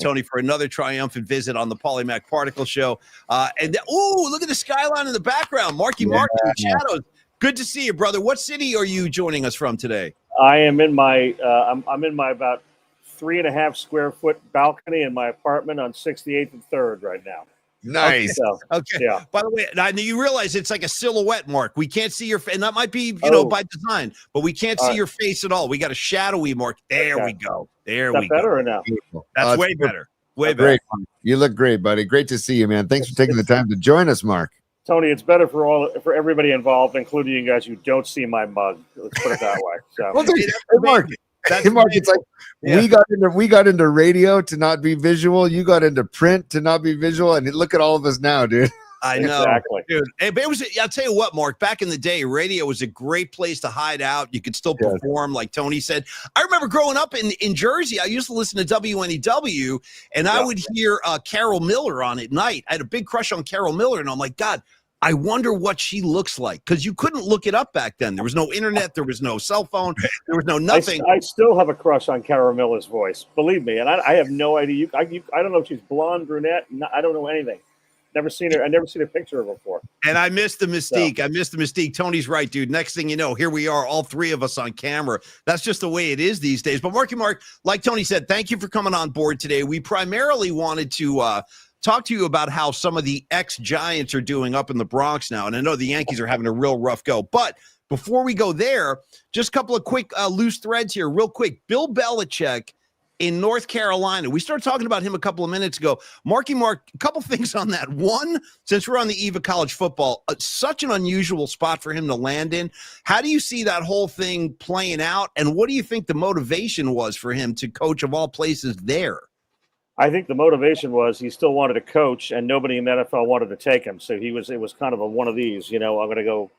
Tony, for another triumphant visit on the Polymac Particle Show. Look at the skyline in the background. Mark in the shadows. Good to see you, brother. What city are you joining us from today? I am in my I'm in my about 3.5 square foot balcony in my apartment on 68th and 3rd right now. Nice. Okay. Yeah. By the way, now you realize it's like a silhouette, Mark. We can't see your face, and that might be, by design, but we can't see your face at all. We got a shadowy Mark. There we go. There we go. Better or no? That's way better. Way better. Great. You look great, buddy. Great to see you, man. Thanks for taking the time to join us, Mark. Tony, it's better for everybody involved, including you guys who don't see my mug. Let's put it that way. So, Mark, That's Mark, it's like Yeah. we got into radio to not be visual. You got into print to not be visual, and look at all of us now, dude. I know, Exactly. dude. But it was. I'll tell you what, Mark. Back in the day, radio was a great place to hide out. You could still perform, like Tony said. I remember growing up in Jersey. I used to listen to WNEW, and I would hear Carol Miller on at night. I had a big crush on Carol Miller, and I'm like, God, I wonder what she looks like, because you couldn't look it up back then. There was no internet. There was no cell phone. There was no nothing. I still have a crush on Cara Miller's voice. Believe me, and I have no idea. I don't know if she's blonde, brunette. I don't know anything. Never seen her. I never seen a picture of her before. And I missed the mystique. I missed the mystique. Tony's right, dude. Next thing you know, here we are, all three of us on camera. That's just the way it is these days. But Mark, like Tony said, thank you for coming on board today. We primarily wanted to talk to you about how some of the ex-Giants are doing up in the Bronx now. And I know the Yankees are having a real rough go. But before we go there, just a couple of quick loose threads here real quick. Bill Belichick in North Carolina. We started talking about him a couple of minutes ago. Mark, a couple things on that. One, since we're on the eve of college football, such an unusual spot for him to land in. How do you see that whole thing playing out? And what do you think the motivation was for him to coach, of all places, there? I think the motivation was he still wanted to coach, and nobody in the NFL wanted to take him. So it was kind of one of these, I'm going to go,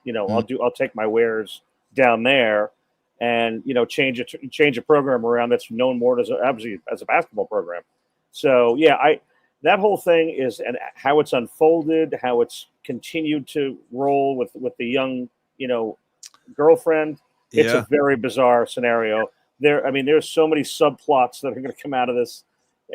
I'll take my wares down there and, change a program around that's known more as a basketball program. So, that whole thing is, and how it's unfolded, how it's continued to roll with the young, girlfriend. It's a very bizarre scenario. There's so many subplots that are going to come out of this.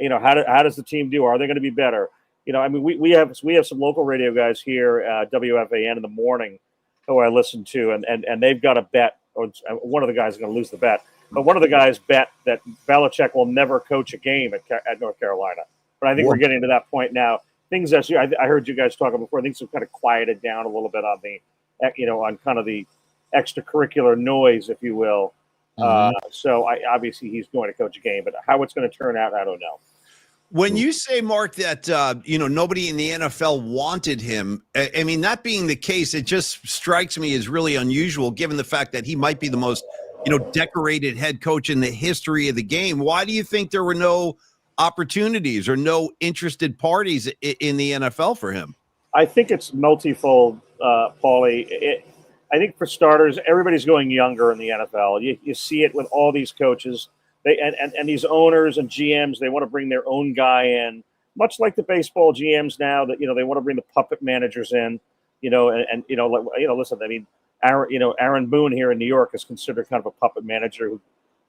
How does the team do? Are they going to be better? We have some local radio guys here, WFAN in the morning, who I listen to, and they've got a bet. Or one of the guys is going to lose the bet, but one of the guys bet that Belichick will never coach a game at North Carolina. But I think we're getting to that point now. Things I heard you guys talking before. Things have kind of quieted down a little bit on on kind of the extracurricular noise, if you will. So obviously he's going to coach a game, but how it's going to turn out, I don't know. When you say, Mark, that nobody in the NFL wanted him, that being the case, it just strikes me as really unusual, given the fact that he might be the most decorated head coach in the history of the game. Why do you think there were no opportunities or no interested parties in the NFL for him? I think it's multifold, Paulie. I think for starters, everybody's going younger in the NFL. You see it with all these coaches. And these owners and GMs, they want to bring their own guy in, much like the baseball GMs now that, they want to bring the puppet managers in, listen, Aaron Boone here in New York is considered kind of a puppet manager who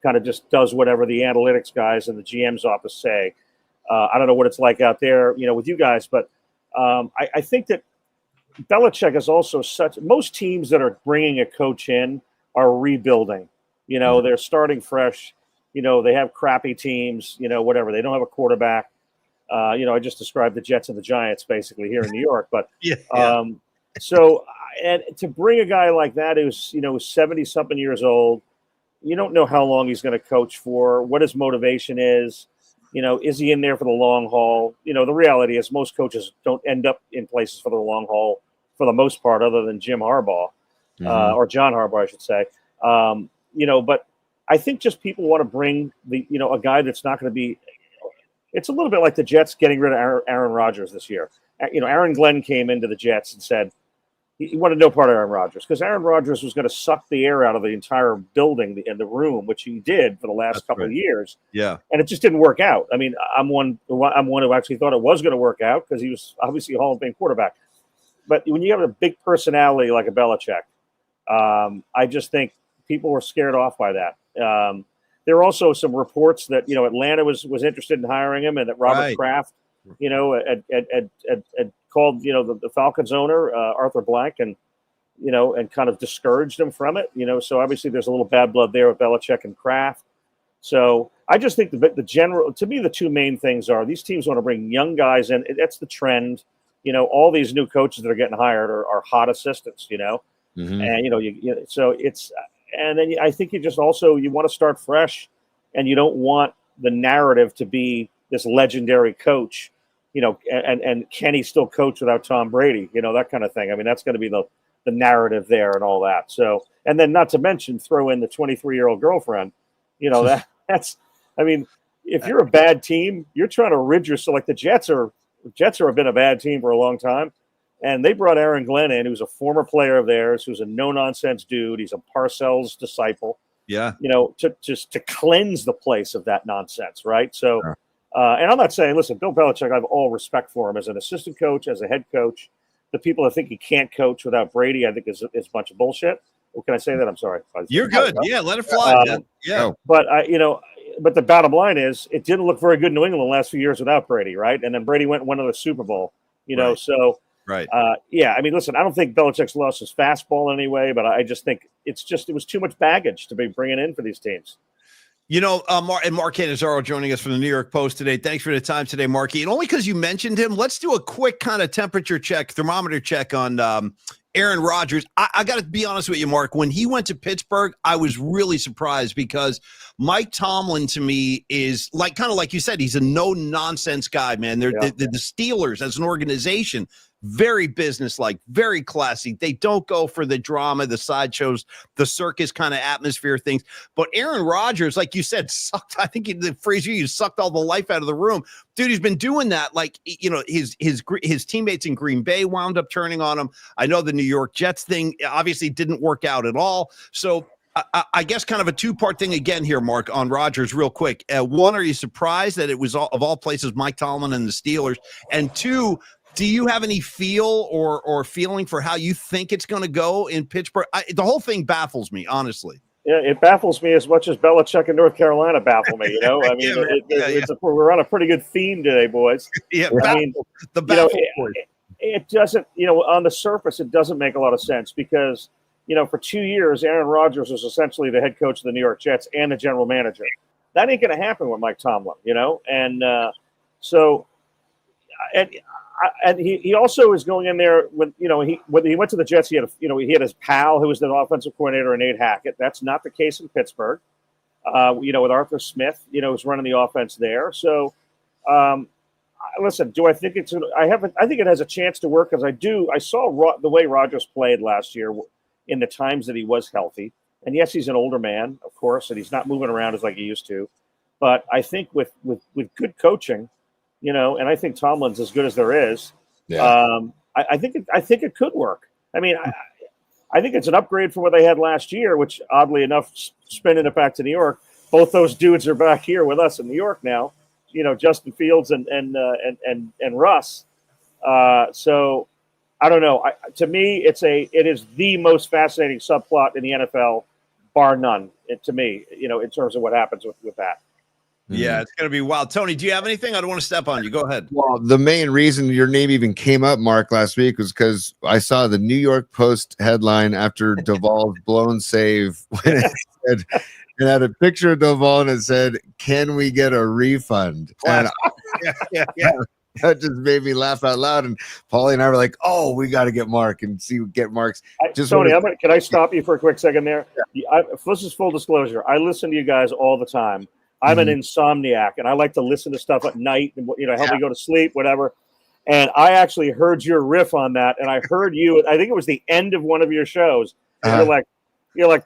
kind of just does whatever the analytics guys in the GM's office say. I don't know what it's like out there, with you guys, but I think that Belichick is also most teams that are bringing a coach in are rebuilding, they're starting fresh. They have crappy teams, whatever. They don't have a quarterback. I just described the Jets and the Giants basically here in New York. But so, and to bring a guy like that who's, 70-something years old, you don't know how long he's going to coach for, what his motivation is. Is he in there for the long haul? The reality is most coaches don't end up in places for the long haul for the most part, other than Jim Harbaugh or John Harbaugh, I should say. But I think just people want to bring a guy that's not going to be. It's a little bit like the Jets getting rid of Aaron Rodgers this year. Aaron Glenn came into the Jets and said he wanted no part of Aaron Rodgers because Aaron Rodgers was going to suck the air out of the entire building and the room, which he did for the last couple of years. Yeah, and it just didn't work out. I'm one who actually thought it was going to work out because he was obviously a Hall of Fame quarterback. But when you have a big personality like a Belichick, I just think people were scared off by that. There are also some reports that Atlanta was interested in hiring him, and that Robert Kraft, had called the Falcons owner Arthur Blank, and and kind of discouraged him from it. So obviously there's a little bad blood there with Belichick and Kraft. So I just think the general, to me, the two main things are these teams want to bring young guys in. That's the trend. All these new coaches that are getting hired are hot assistants. And so it's. And then I think you want to start fresh, and you don't want the narrative to be this legendary coach, and can he still coach without Tom Brady, that kind of thing. That's going to be the narrative there and all that. So, and then not to mention throw in the 23-year-old girlfriend, That's. I mean, if you're a bad team, you're trying to rid yourself. Like the Jets have been a bad team for a long time, and they brought Aaron Glenn in, who's a former player of theirs, who's a no-nonsense dude. He's a Parcells disciple. Yeah. To cleanse the place of that nonsense, right? So, and I'm not saying, listen, Bill Belichick, I have all respect for him as an assistant coach, as a head coach. The people that think he can't coach without Brady, I think is a bunch of bullshit. Well, can I say that? I'm sorry. You're good. Yeah, let it fly. Yeah. But but the bottom line is, it didn't look very good in New England the last few years without Brady, right? And then Brady went and won another Super Bowl. Right. So. Right. I mean, listen, I don't think Belichick's lost his fastball anyway, but I just think it was too much baggage to be bringing in for these teams. Mark Cannizzaro joining us from the New York Post today. Thanks for the time today, Marky. And only because you mentioned him, let's do a quick kind of thermometer check on Aaron Rodgers. I got to be honest with you, Mark. When he went to Pittsburgh, I was really surprised because Mike Tomlin, to me, is kind of like you said, he's a no-nonsense guy, man. The Steelers as an organization, very businesslike, very classy. They don't go for the drama, the sideshows, the circus kind of atmosphere things. But Aaron Rodgers, like you said, sucked. I think the phrase you used, sucked all the life out of the room. Dude, he's been doing that. His teammates in Green Bay wound up turning on him. I know the New York Jets thing obviously didn't work out at all. So I guess kind of a two-part thing again here, Mark, on Rodgers real quick. One, are you surprised that it was of all places Mike Tomlin and the Steelers? And two, do you have any feel or feeling for how you think it's going to go in Pittsburgh? The whole thing baffles me, honestly. Yeah, it baffles me as much as Belichick in North Carolina baffle me. I mean, we're on a pretty good theme today, boys. Yeah, it doesn't. On the surface, it doesn't make a lot of sense because for 2 years, Aaron Rodgers was essentially the head coach of the New York Jets and the general manager. That ain't going to happen with Mike Tomlin, and he also is going in there when he went to the Jets. He had his pal who was the offensive coordinator, Nate Hackett. That's not the case in Pittsburgh. With Arthur Smith, who's running the offense there. So, listen, do I think I think it has a chance to work because I saw the way Rodgers played last year in the times that he was healthy. And yes, he's an older man, of course, and he's not moving around as like he used to. But I think with good coaching, and I think Tomlin's as good as there is. Yeah. I think it could work. I mean, I think it's an upgrade from what they had last year, which oddly enough, spinning it back to New York, both those dudes are back here with us in New York now. Justin Fields and Russ. So I don't know. To me, it is the most fascinating subplot in the NFL, bar none. To me, in terms of what happens with that. Yeah, it's going to be wild. Tony, do you have anything? I don't want to step on you. Go ahead. Well, the main reason your name even came up, Mark, last week was because I saw the New York Post headline after Duvall's blown save when it had a picture of Duvall and it said, "Can we get a refund?" And that just made me laugh out loud. And Paulie and I were like, "Oh, we got to get Mark and get Mark's." Tony, can I stop you for a quick second there? Yeah. This is full disclosure. I listen to you guys all the time. I'm an insomniac, and I like to listen to stuff at night and help me go to sleep, whatever. And I actually heard your riff on that, and I heard you. I think it was the end of one of your shows. You're like,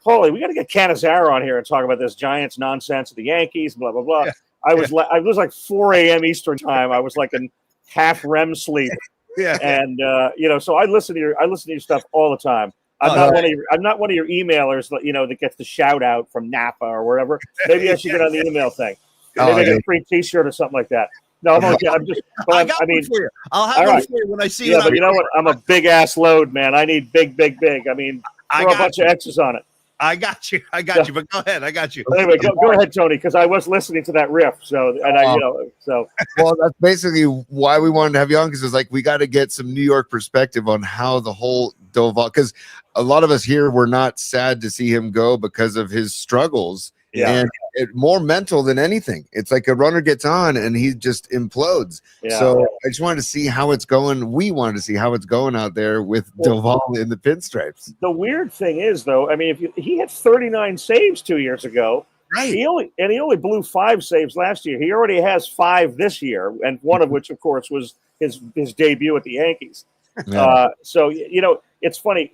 Paulie, we got to get Cannizzaro on here and talk about this Giants nonsense of the Yankees, blah blah blah. Yeah. I was like 4 a.m. Eastern time. I was like in half REM sleep. Yeah, and so I listen to your stuff all the time. I'm not one of your emailers, that gets the shout out from Napa or wherever. Maybe I should get on the email thing. Maybe I get a free T-shirt or something like that. No, I'm okay. I'm just. I'll have one for you when I see you. Yeah, but you know what? I'm a big ass load, man. I need big. I mean, throw a bunch of X's on it. I got you. But go ahead. I got you. Anyway, go ahead, Tony, because I was listening to that riff. So, Well, that's basically why we wanted to have you on, because it's like we got to get some New York perspective on how the whole Duvall, because a lot of us here were not sad to see him go because of his struggles. Yeah. And more mental than anything. It's like a runner gets on and he just implodes. Yeah. So I just wanted to see how it's going. We wanted to see how it's going out there with Duvall in the pinstripes. The weird thing is, though, I mean, he had 39 saves 2 years ago. Right. He only blew 5 saves last year. He already has 5 this year, and one of which, of course, was his debut at the Yankees. Yeah. So it's funny.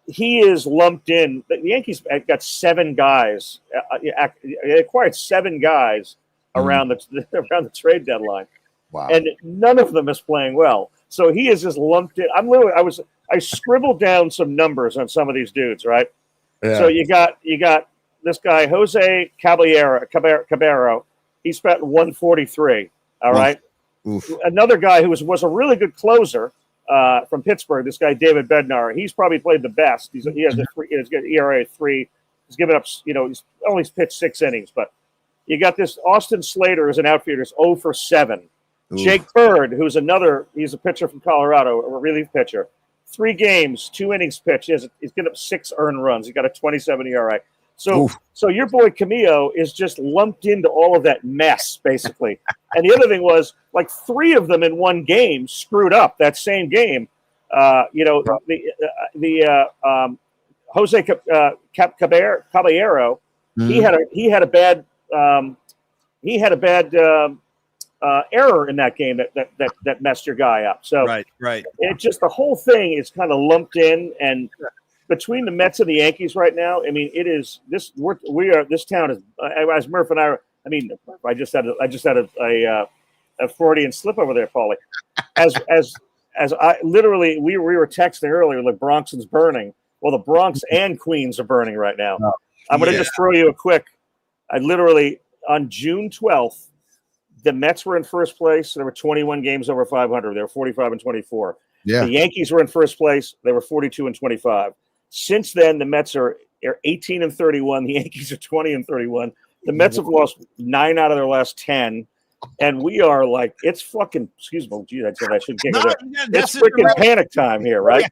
he is lumped in. The Yankees got 7 guys. They acquired 7 guys around the trade deadline, Wow. and none of them is playing well. So he is just lumped in. I scribbled down some numbers on some of these dudes, right? Yeah. So you got this guy Jose Caballero. He's batting 143. All right. Oof. Another guy who was a really good closer from Pittsburgh. This guy David Bednar. He's probably played the best. He has he's got ERA 3. He's given up. He's only pitched 6 innings. But you got this Austin Slater as an outfielder. Is 0 for 7. Oof. Jake Bird, who's he's a pitcher from Colorado, a relief pitcher. 3 games, 2 innings pitched. He's given up 6 earned runs. He got a 27 ERA. So your boy Camillo is just lumped into all of that mess, basically. And the other thing was, like, 3 of them in one game screwed up that same game. Jose Caballero, he had a bad error in that game that messed your guy up. So right. it just, the whole thing is kind of lumped in, and between the Mets and the Yankees right now, I mean, it is this. This town is, as Murph and I just had a Freudian slip over there, Paulie. As I literally, we were texting earlier, like Bronx is burning. Well, the Bronx and Queens are burning right now. I'm going to just throw you a quick. I literally, on June 12th, the Mets were in first place. There were 21 games over 500. They were 45-24. Yeah. The Yankees were in first place. They were 42-25. Since then, the Mets are 18-31. The Yankees are 20-31. The Mets have lost 9 out of their last 10. And we are like, it's fucking, excuse me, geez, I said I shouldn't get it. It's freaking panic time here, right?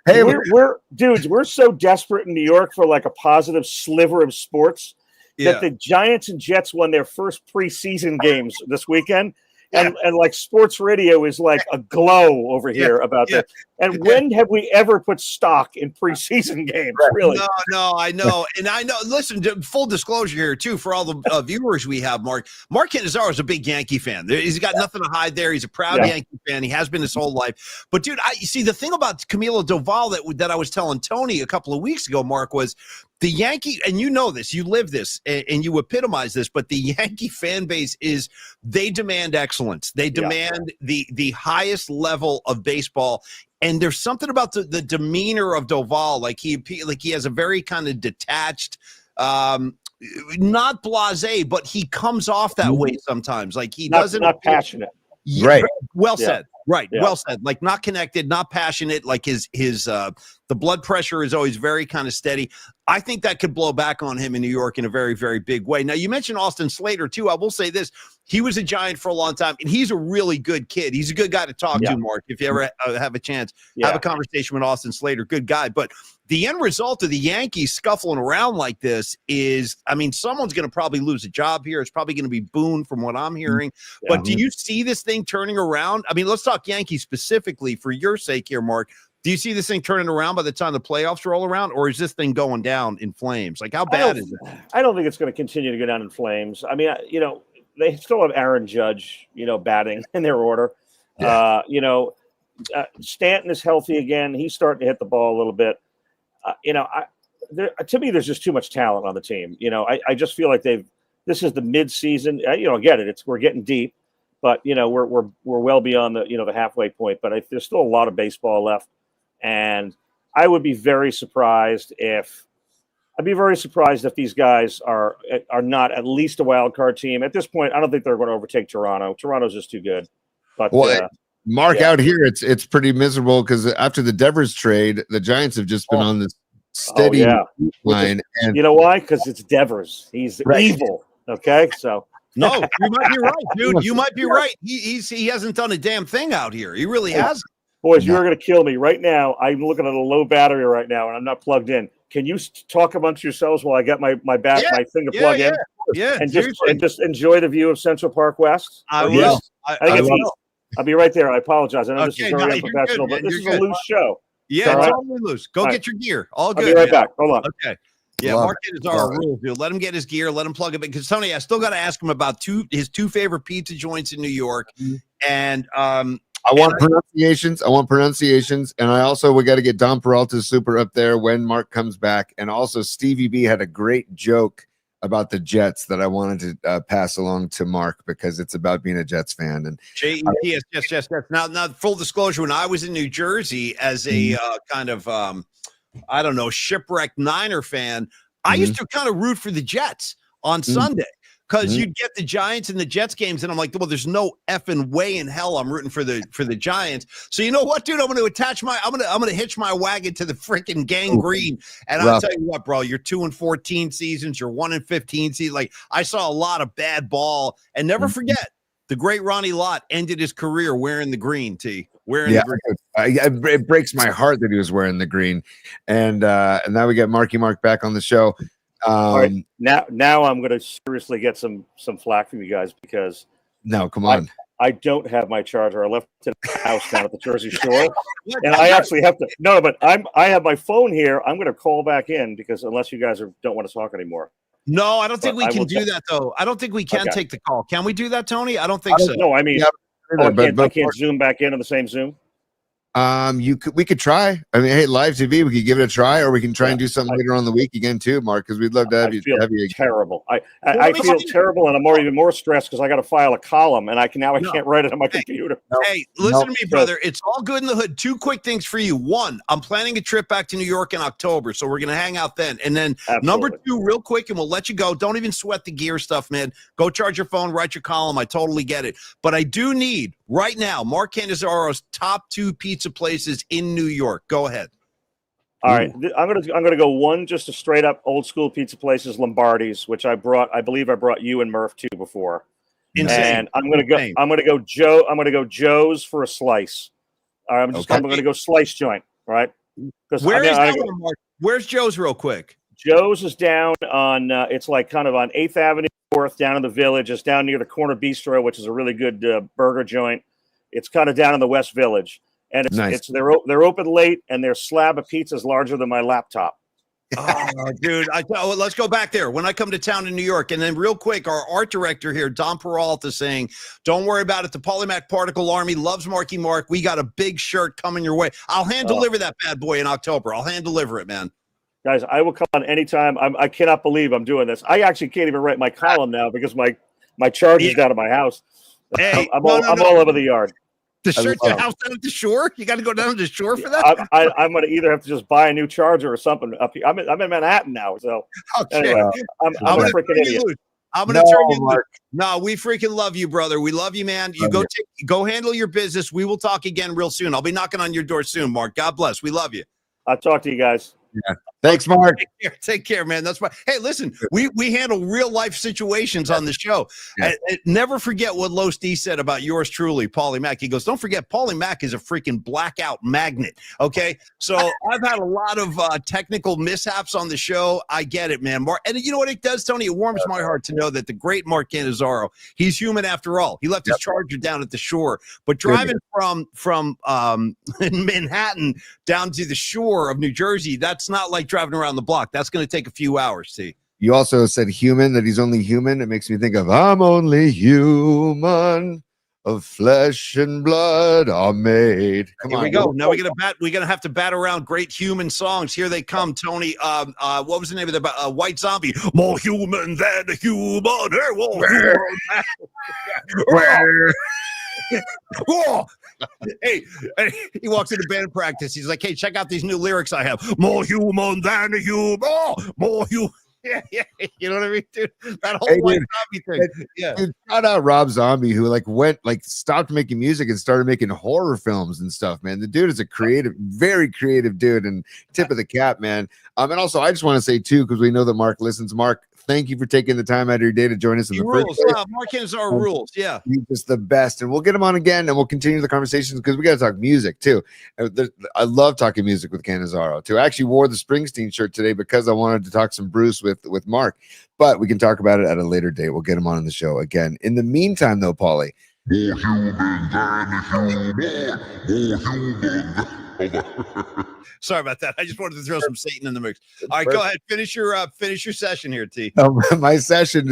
Hey, we're dudes, we're so desperate in New York for like a positive sliver of sports that the Giants and Jets won their first preseason games this weekend. And like sports radio is like aglow over here about that. And when have we ever put stock in preseason games? Really? No, I know. And I know, listen, full disclosure here, too, for all the viewers we have, Mark Cannizzaro is a big Yankee fan. He's got nothing to hide there. He's a proud Yankee fan. He has been his whole life. But, dude, you see, the thing about Camilo Doval that I was telling Tony a couple of weeks ago, Mark, was the Yankee, and you know this, you live this, and you epitomize this, but the Yankee fan base is, they demand excellence. They demand the highest level of baseball. And there's something about the demeanor of Doval, like he has a very kind of detached, not blasé, but he comes off that way sometimes. Like he doesn't not passionate. Right. Well said. Right. Yeah. Well said. Like not connected, not passionate. Like his the blood pressure is always very kind of steady. I think that could blow back on him in New York in a very, very big way. Now, you mentioned Austin Slater, too. I will say this. He was a Giant for a long time, and he's a really good kid. He's a good guy to talk to, Mark, if you ever have a chance. Have a conversation with Austin Slater. Good guy. But the end result of the Yankees scuffling around like this is, I mean, someone's going to probably lose a job here. It's probably going to be Boone from what I'm hearing. Yeah. But do you see this thing turning around? I mean, let's talk Yankees specifically for your sake here, Mark. Do you see this thing turning around by the time the playoffs roll around, or is this thing going down in flames? Like, how bad is it? I don't think it's going to continue to go down in flames. I mean, they still have Aaron Judge, batting in their order. Yeah. Stanton is healthy again. He's starting to hit the ball a little bit. To me, there's just too much talent on the team. I just feel like this is the mid-season. I get it. We're getting deep, but we're well beyond the halfway point. But there's still a lot of baseball left. And I would be very surprised if these guys are not at least a wild card team. At this point, I don't think they're going to overtake Toronto. Toronto's just too good. But Mark, out here, it's pretty miserable because after the Devers trade, the Giants have just been on this steady line. And you know why? Because it's Devers. He's evil. Okay, so. No, you might be right, dude. You might be right. He hasn't done a damn thing out here. He really hasn't. Boys, you're going to kill me right now. I'm looking at a low battery right now, and I'm not plugged in. Can you talk amongst yourselves while I get my thing to plug in? Yeah, and just enjoy the view of Central Park West. I will. I'll be right there. I apologize. I know this is very unprofessional, but this is a loose show. Yeah, it's totally loose. Go get your gear. All good. I'll be right back. Hold on. Okay. Yeah, Mark Cannizzaro rules, dude. Let him get his gear. Let him plug it in. Because Tony, I still got to ask him about his two favorite pizza joints in New York, and I want pronunciations. I want pronunciations. And we got to get Don Peralta's super up there when Mark comes back. And also Stevie B had a great joke about the Jets that I wanted to pass along to Mark because it's about being a Jets fan. And yes. Now, full disclosure, when I was in New Jersey as a kind of, I don't know, shipwrecked Niner fan, I used to kind of root for the Jets on Sunday. Because you'd get the Giants and the Jets games, and I'm like, well, there's no effing way in hell I'm rooting for the Giants. So you know what, dude? I'm gonna hitch my wagon to the freaking gangrene. And I'll tell you what, bro, you're 2-14 seasons, you're 1-15 seasons. Like I saw a lot of bad ball, and never forget the great Ronnie Lott ended his career wearing the green. The green. It breaks my heart that he was wearing the green, and now we got Marky Mark back on the show. All right, now I'm going to seriously get some flack from you guys because come on. I don't have my charger. I left it at the house down at the Jersey Shore, and I actually have to. No, but I have my phone here. I'm going to call back in because unless you guys don't want to talk anymore. No, I don't think we can do that though. I don't think we can take the call. Can we do that, Tony? I don't think so. No, I mean, I can't zoom back in on the same Zoom. We could try. I mean, hey, live TV, we could give it a try, or we can try and do something later on the week again too, Mark, because we'd love to have you. Terrible. I feel terrible, and I'm even more stressed because I got to file a column, and I can't write it on my computer. Hey, listen to me, brother. It's all good in the hood. Two quick things for you. One, I'm planning a trip back to New York in October, so we're gonna hang out then. And then number two, real quick, and we'll let you go. Don't even sweat the gear stuff, man. Go charge your phone, write your column. I totally get it, but I do need right now Mark Cannizzaro's top 2 pizza places in New York. Go ahead. All right, I'm gonna go one just a straight up old school pizza places, Lombardi's, which I believe I brought you and Murph to before. Insane. And I'm gonna go Joe's for a slice. All right, I'm gonna go slice joint. Right? Where's Joe's real quick? Joe's is down on it's like kind of on 8th Avenue North, down in the Village. It's down near the Corner Bistro, which is a really good burger joint. It's kind of down in the West Village. And they're open late, and their slab of pizza is larger than my laptop. Oh, dude! Let's go back there when I come to town in New York. And then, real quick, our art director here, Don Peralta, saying, "Don't worry about it. The Polymath Particle Army loves Marky Mark. We got a big shirt coming your way. I'll hand deliver that bad boy in October. I'll hand deliver it, man." Guys, I will come on anytime. I cannot believe I'm doing this. I actually can't even write my column now because my charge is down at my house. Hey, I'm all over the yard. The shirt's your house down at the shore? You got to go down to the shore for that? I'm going to either have to just buy a new charger or something up here. I'm in Manhattan now, so anyway, I'm a freaking idiot. I'm going to turn you loose. No, we freaking love you, brother. We love you, man. You go handle your business. We will talk again real soon. I'll be knocking on your door soon, Mark. God bless. We love you. I'll talk to you guys. Yeah. Thanks, Mark. Take care, man. That's why. Hey, listen, we handle real life situations on the show. Yeah. And never forget what Los D said about yours truly, Paulie Mack. He goes, don't forget, Paulie Mack is a freaking blackout magnet. Okay. So I've had a lot of technical mishaps on the show. I get it, man. Mark, and you know what it does, Tony? It warms my heart to know that the great Mark Cannizzaro, he's human after all. He left his charger down at the shore, but driving from Manhattan down to the shore of New Jersey, that's not like driving around the block. That's going to take a few hours. See, you also said human, that he's only human. It makes me think of I'm only human, of flesh and blood are made. Here we go. Now we're gonna have to bat around great human songs. Here they come, Tony. What was the name of the White Zombie? More human than a human. Hey, he walks into band practice. He's like, "Hey, check out these new lyrics I have. More human than a human. More human." Yeah, you know what I mean, dude? That whole White Zombie thing. Yeah. Dude, shout out Rob Zombie, who stopped making music and started making horror films and stuff, man. The dude is a creative, very creative dude, and tip of the cap, man. And also, I just want to say too, because we know that Mark listens. Mark, thank you for taking the time out of your day to join us in the first place. Mark Cannizzaro rules. Yeah, he's just the best, and we'll get him on again, and we'll continue the conversations because we got to talk music too. I love talking music with Cannizzaro too. I actually wore the Springsteen shirt today because I wanted to talk some Bruce with Mark, but we can talk about it at a later date. We'll get him on the show again. In the meantime, though, Paulie. More human than human. Sorry about that. I just wanted to throw some Satan in the mix. All right, go ahead. Finish your session here, T. My session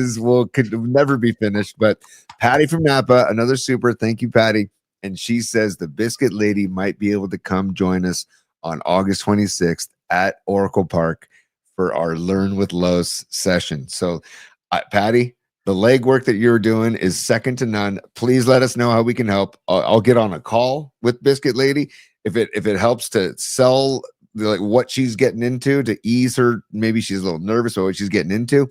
could never be finished. But Patty from Napa, another super. Thank you, Patty. and she says the Biscuit Lady might be able to come join us on August 26th at Oracle Park for our Learn with Los session. So, Patty, the legwork that you're doing is second to none. Please let us know how we can help. I'll get on a call with Biscuit Lady if it helps to sell what she's getting into to ease her. Maybe she's a little nervous about what she's getting into.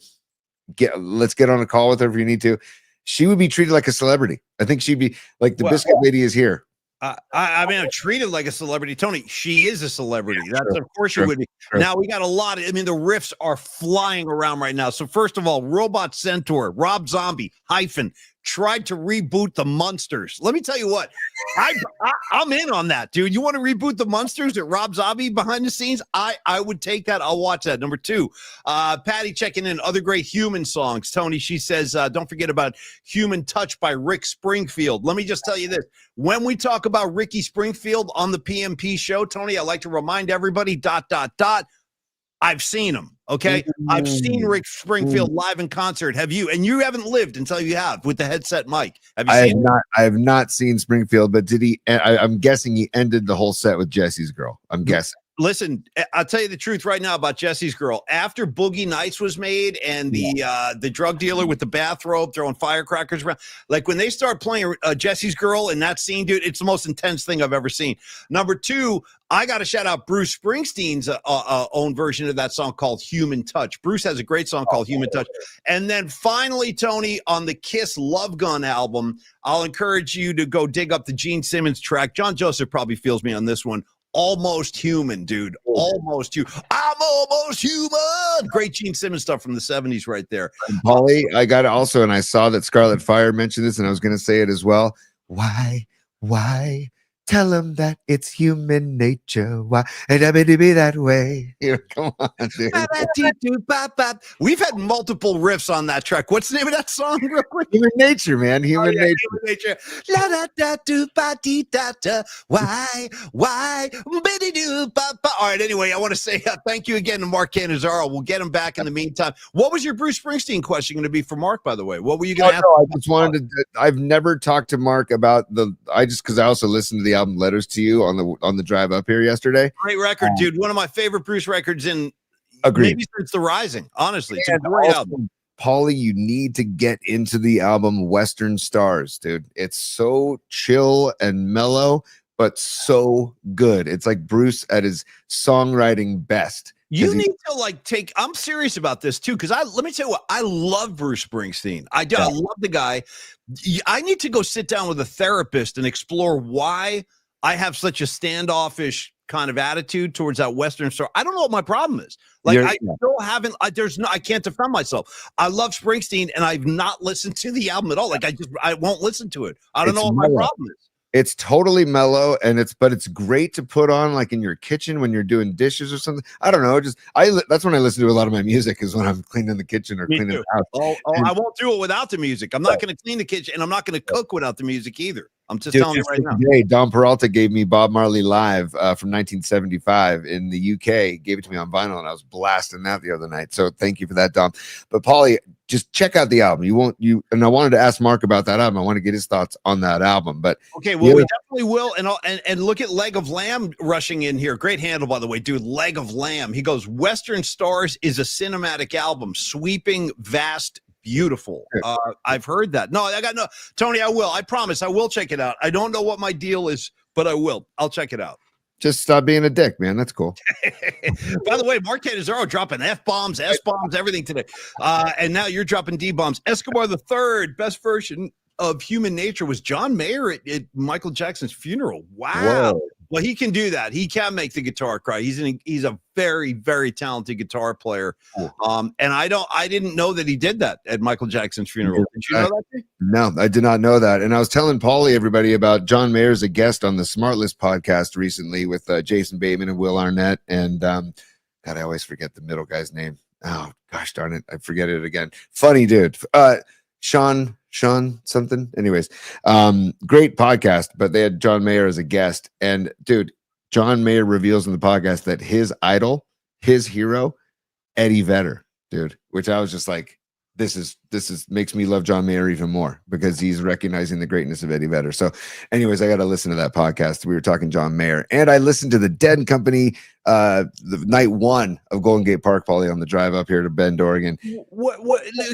Let's get on a call with her if you need to. She would be treated like a celebrity. I think she'd be like the Biscuit Lady is here. I mean, I'm treated like a celebrity, Tony. She is a celebrity. Yeah, That's sure, of course she would be. Sure. Now we got a lot of. I mean, the riffs are flying around right now. So first of all, Robot Centaur, Rob Zombie, tried to reboot the Munsters. Let me tell you what, I'm in on that, dude. You want to reboot the Munsters at Rob Zombie behind the scenes? I would take that. I'll watch that. Number 2, Patty checking in. Other great Human songs. Tony, she says, don't forget about Human Touch by Rick Springfield. Let me just tell you this. When we talk about Ricky Springfield on the PMP show, Tony, I like to remind everybody, ... I've seen him. Okay. I've seen Rick Springfield live in concert. Have you? And you haven't lived until you have with the headset mic. Have you seen him? I have not seen Springfield, but did he? I'm guessing he ended the whole set with Jesse's Girl. I'm guessing. Listen, I'll tell you the truth right now about Jesse's Girl. After Boogie Nights was made and the drug dealer with the bathrobe throwing firecrackers around, like when they start playing Jesse's Girl in that scene, dude, it's the most intense thing I've ever seen. Number 2, I got to shout out Bruce Springsteen's own version of that song called Human Touch. Bruce has a great song called Human Touch. And then finally, Tony, on the Kiss Love Gun album, I'll encourage you to go dig up the Gene Simmons track. John Joseph probably feels me on this one. Almost Human, dude. Almost you. I'm almost human. Great Gene Simmons stuff from the 70s right there. Polly, I got it also, and I saw that Scarlet Fire mentioned this, and I was going to say it as well. Why? Tell them that it's human nature. Why it be that way? Come on, dude. We've had multiple riffs on that track. What's the name of that song, real quick? Human nature, man. Human nature. La da da do ba dee da da. Why? Biddy do ba ba. All right. Anyway, I want to say thank you again to Mark Cannizzaro. We'll get him back in the meantime. What was your Bruce Springsteen question going to be for Mark? By the way, what were you going to ask? I just wanted to. I've never talked to Mark about because I also listened to the album Letters to You on the drive up here yesterday. Great record, dude. One of my favorite Bruce records in maybe since The Rising. Honestly, it's a great album. Paulie, you need to get into the album Western Stars, dude. It's so chill and mellow, but so good. It's like Bruce at his songwriting best. You need to I'm serious about this too, because let me tell you what, I love Bruce Springsteen. I do. I love the guy. I need to go sit down with a therapist and explore why I have such a standoffish kind of attitude towards that Western Star. I don't know what my problem is. I still haven't. I can't defend myself. I love Springsteen, and I've not listened to the album at all. I won't listen to it. I don't know what my problem is. It's totally mellow, but it's great to put on like in your kitchen when you're doing dishes or something. I don't know. That's when I listen to a lot of my music, is when I'm cleaning the kitchen or cleaning the house. I won't do it without the music. I'm not going to clean the kitchen, and I'm not going to cook without the music either. I'm just telling you right now. Today, Don Peralta gave me Bob Marley Live from 1975 in the UK. Gave it to me on vinyl, and I was blasting that the other night. So thank you for that, Dom. But Paulie, just check out the album. And I wanted to ask Mark about that album. I want to get his thoughts on that album. But okay, well, we definitely will. And look at Leg of Lamb rushing in here. Great handle, by the way, dude. Leg of Lamb. He goes, Western Stars is a cinematic album, sweeping, vast, beautiful. I've heard that. No, Tony, I will. I promise I will check it out. I don't know what my deal is, but I will. I'll check it out. Just stop being a dick, man. That's cool. By the way, Mark Cannizzaro dropping F-bombs, S-bombs, everything today. And now you're dropping D-bombs. Escobar the Third, best version of Human Nature was John Mayer at Michael Jackson's funeral. Wow. Whoa. Well, he can do that. He can make the guitar cry. He's a very, very talented guitar player. And I didn't know that he did that at Michael Jackson's funeral. Did you know that? No, I did not know that. And I was telling Paulie, everybody, about John Mayer as a guest on the Smart List podcast recently with Jason Bateman and Will Arnett. And God, I always forget the middle guy's name. Oh, gosh darn it. I forget it again. Funny dude. Sean something. Anyways, great podcast, but they had John Mayer as a guest. And dude, John Mayer reveals in the podcast that his idol, his hero, Eddie Vedder, dude, which I was just like, this is makes me love John Mayer even more because he's recognizing the greatness of Eddie Vedder. So anyways, I got to listen to that podcast. We were talking John Mayer, and I listened to the Dead Company the night one of Golden Gate Park, Paulie, on the drive up here to Bend, Oregon. What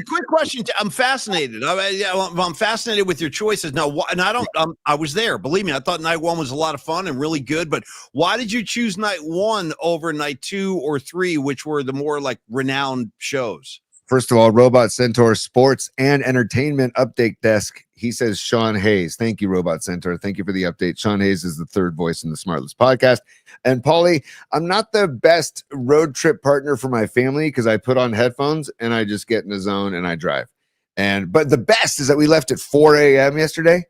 quick question. I'm fascinated. I'm fascinated with your choices. Now, and I was there. Believe me, I thought night one was a lot of fun and really good, but why did you choose night one over night 2 or 3, which were the more like renowned shows? First of all, Robot Centaur Sports and Entertainment Update Desk. He says Sean Hayes. Thank you, Robot Centaur. Thank you for the update. Sean Hayes is the third voice in the Smartless podcast. And Paulie, I'm not the best road trip partner for my family because I put on headphones and I just get in the zone and I drive. But the best is that we left at 4 a.m. yesterday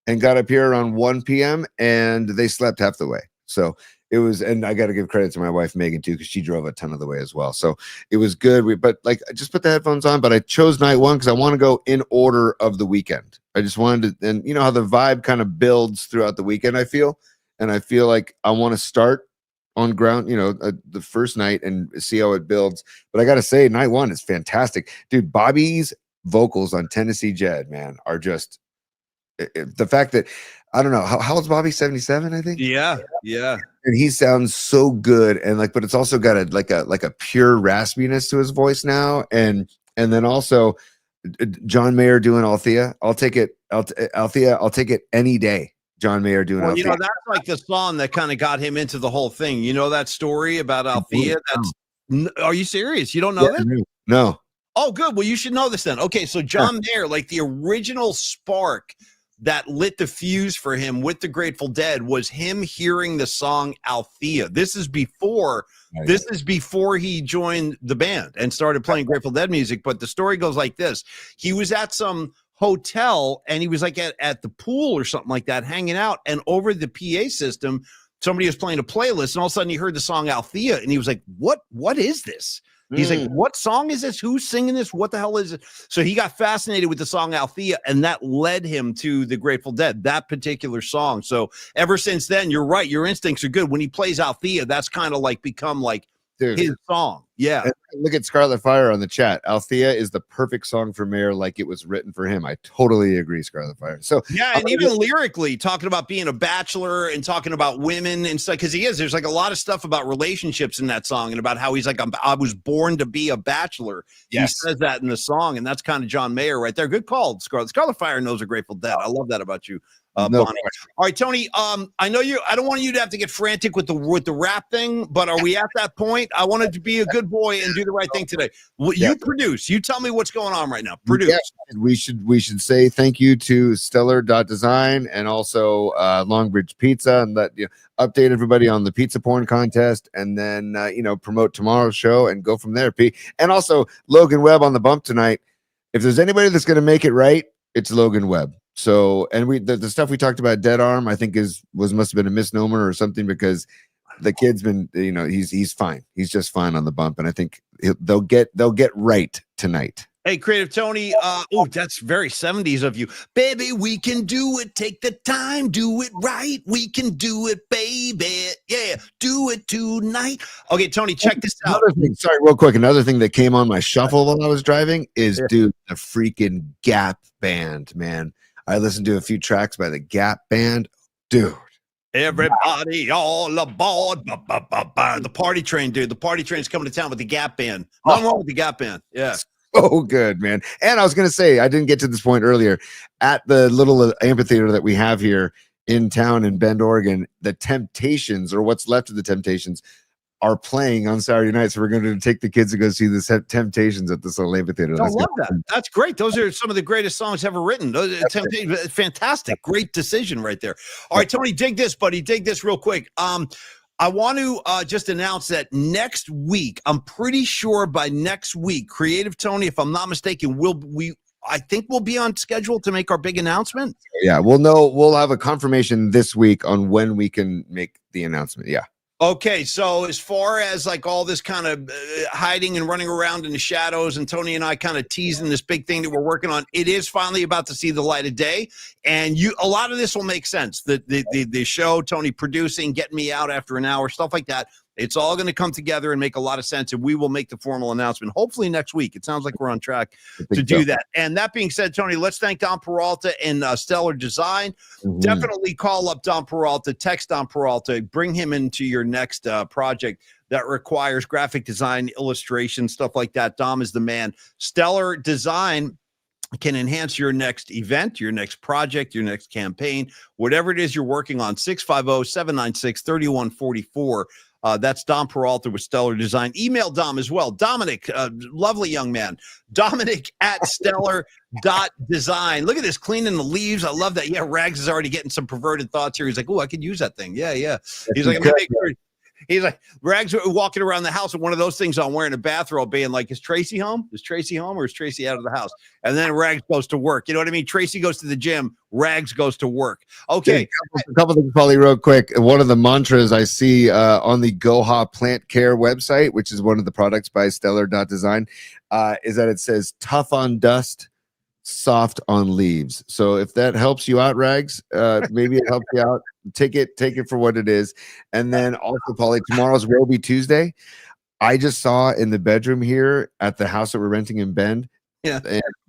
and got up here around 1 p.m. and they slept half the way. So it was, and I got to give credit to my wife, Megan, too, because she drove a ton of the way as well. So it was good. But I just put the headphones on, but I chose night one because I want to go in order of the weekend. I just wanted to, and you know how the vibe kind of builds throughout the weekend, I feel. And I feel like I want to start on ground, the first night and see how it builds. But I got to say, night one is fantastic. Dude, Bobby's vocals on Tennessee Jed, man, are just the fact that, I don't know, how old's Bobby? 77, I think. Yeah. And he sounds so good, and but it's also got a pure raspiness to his voice now, and then also John Mayer doing Althea. I'll take it. Althea. I'll take it any day. John Mayer doing Althea. That's like the song that kind of got him into the whole thing. You know that story about Althea? Are you serious? You don't know this? No. Oh, good. Well, you should know this then. Okay, so John Mayer, like the original spark that lit the fuse for him with the Grateful Dead was him hearing the song Althea. This is before he joined the band and started playing Grateful Dead music. But the story goes like this. He was at some hotel and he was like at the pool or something like that, hanging out, and over the PA system, somebody was playing a playlist, and all of a sudden he heard the song Althea, and he was like, what is this? He's like, what song is this? Who's singing this? What the hell is it? So he got fascinated with the song Althea, and that led him to the Grateful Dead, that particular song. So ever since then, you're right. Your instincts are good. When he plays Althea, that's kind of like become like his song. Yeah. And look at Scarlet Fire on the chat. Althea is the perfect song for Mayer, like it was written for him. I totally agree, Scarlet Fire. So yeah, and even lyrically, talking about being a bachelor and talking about women and stuff, because there's like a lot of stuff about relationships in that song and about how he's like, I was born to be a bachelor. Yes. He says that in the song, and that's kind of John Mayer right there. Good call, Scarlet. Scarlet Fire knows a Grateful Dead. I love that about you. No. All right, Tony. I know I don't want you to have to get frantic with the rap thing, but are we at that point? I wanted to be a good boy and do the right thing today. You produce. You tell me what's going on right now. Produce. Yeah, we should say thank you to Stellar.design and also Longbridge Pizza, and update everybody on the pizza porn contest, and then promote tomorrow's show and go from there. P. And also Logan Webb on the bump tonight. If there's anybody that's going to make it right, it's Logan Webb. So, and the stuff we talked about, Dead Arm, I think must have been a misnomer or something, because the kid's been, he's fine. He's just fine on the bump, and I think they'll get right tonight. Hey, Creative Tony. That's very 70s of you. Baby, we can do it. Take the time. Do it right. We can do it, baby. Yeah, do it tonight. Okay, Tony, check this out. Real quick. Another thing that came on my shuffle while I was driving is, dude, the freaking Gap Band, man. I listened to a few tracks by the Gap Band. Dude. Everybody all aboard. The party train, dude. The party train's coming to town with the Gap Band. Nothing wrong with the Gap Band. Yeah. Oh, good, man. And I was going to say, I didn't get to this point earlier. At the little amphitheater that we have here in town in Bend, Oregon, the Temptations, or what's left of the Temptations, are playing on Saturday night. So we're going to take the kids to go see the Temptations at this little amphitheater. I love that. That's great. Those are some of the greatest songs ever written. Those Temptations, fantastic. Great decision right there. All right, Tony, dig this, buddy. Dig this real quick. I want to just announce that next week, I'm pretty sure by next week, Creative Tony, if I'm not mistaken, I think we'll be on schedule to make our big announcement. Yeah, we'll have a confirmation this week on when we can make the announcement. Yeah. Okay, so as far as like all this kind of hiding and running around in the shadows, and Tony and I kind of teasing this big thing that we're working on, it is finally about to see the light of day, and a lot of this will make sense. The show, Tony producing, getting me out after an hour, stuff like that. It's all going to come together and make a lot of sense, and we will make the formal announcement hopefully next week. It sounds like we're on track to do that. And that being said, Tony, let's thank Don Peralta and Stellar Design. Definitely call up Don Peralta, text Don Peralta, bring him into your next project that requires graphic design, illustration, stuff like that. Dom is the man. Stellar Design can enhance your next event, your next project, your next campaign, whatever it is you're working on. 650-796-3144. That's Dom Peralta with Stellar Design. Email Dom as well. Dominic, lovely young man. Dominic at stellar.design. Look at this, cleaning the leaves. I love that. Yeah, Rags is already getting some perverted thoughts here. He's like, oh, I could use that thing. Yeah. He's like, I'm gonna make sure. He's like, Rags walking around the house with one of those things on, wearing a bathrobe, being like, is Tracy home? Is Tracy home, or is Tracy out of the house? And then Rags goes to work. You know what I mean? Tracy goes to the gym. Rags goes to work. Okay. A couple things, Paulie, real quick. One of the mantras I see on the Goha Plant Care website, which is one of the products by Stellar.design, is that it says tough on dust, soft on leaves. So if that helps you out, Rags, maybe it helps you out. Take it for what it is. And then also, Paulie, tomorrow's Roby Tuesday. I just saw in the bedroom here at the house that we're renting in Bend,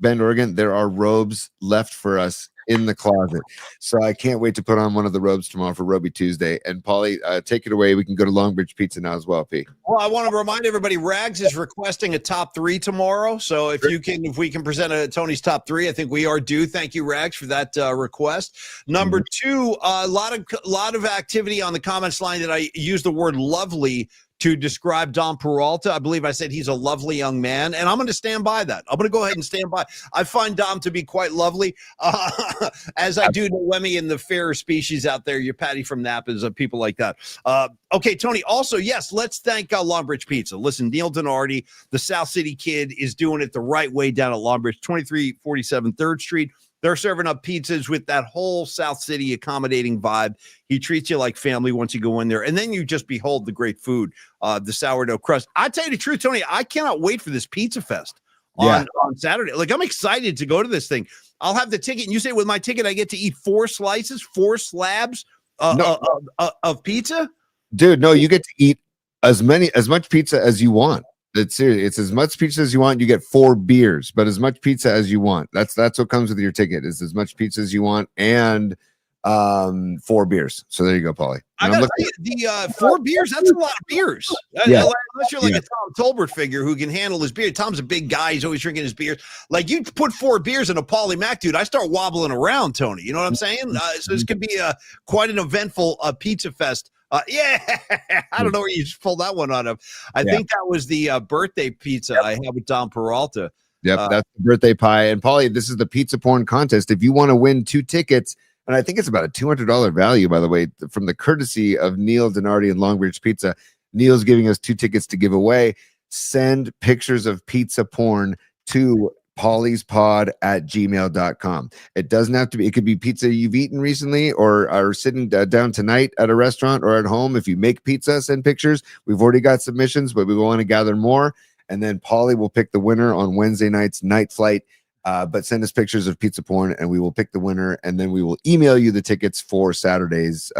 Oregon, there are robes left for us in the closet. So I can't wait to put on one of the robes tomorrow for Roby Tuesday. And Paulie, take it away. We can go to Longbridge Pizza now as well, P. Well, I want to remind everybody, Rags is requesting a top 3 tomorrow. So if we can present Tony's top 3, I think we are due. Thank you, Rags, for that request. Number 2, a lot of activity on the comments line that I use the word lovely to describe Don Peralta. I believe I said he's a lovely young man, and I'm going to stand by that. I'm going to go ahead and stand by. I find Dom to be quite lovely, as I do Noemi and the fairer species out there, your Patty from Napa's, people like that. Okay, Tony, also, yes, let's thank Longbridge Pizza. Listen, Neil Denardi, the South City kid, is doing it the right way down at Longbridge, 2347 3rd Street. They're serving up pizzas with that whole South City accommodating vibe. He treats you like family once you go in there. And then you just behold the great food, the sourdough crust. I tell you the truth, Tony, I cannot wait for this Pizza Fest on Saturday. Like, I'm excited to go to this thing. I'll have the ticket. And you say with my ticket, I get to eat 4 slabs of pizza? Dude, no, you get to eat as much pizza as you want. It's serious. It's as much pizza as you want. You get 4 beers, but as much pizza as you want. That's what comes with your ticket, is as much pizza as you want and 4 beers. So there you go, Paulie. I got the 4 beers. That's a lot of beers. Unless you're like a Tom Tolbert figure who can handle his beer. Tom's a big guy. He's always drinking his beers. Like, you put 4 beers in a Paulie Mac, dude, I start wobbling around, Tony. You know what I'm saying? So this could be quite an eventful Pizza Fest. I don't know where you just pulled that one out of. I think that was the birthday pizza I had with Don Peralta. Yep, that's the birthday pie. And Paulie, this is the pizza porn contest. If you want to win 2 tickets, and I think it's about a $200 value, by the way, from the courtesy of Neil Denardi and Longbridge Pizza. Neil's giving us 2 tickets to give away. Send pictures of pizza porn to pauliespod@gmail.com. It doesn't have to be, it could be pizza you've eaten recently or are sitting down tonight at a restaurant or at home. If you make pizza, send pictures. We've already got submissions, but we want to gather more. And then Paulie will pick the winner on Wednesday night's Night Flight. But send us pictures of pizza porn and we will pick the winner. And then we will email you the tickets for Saturday's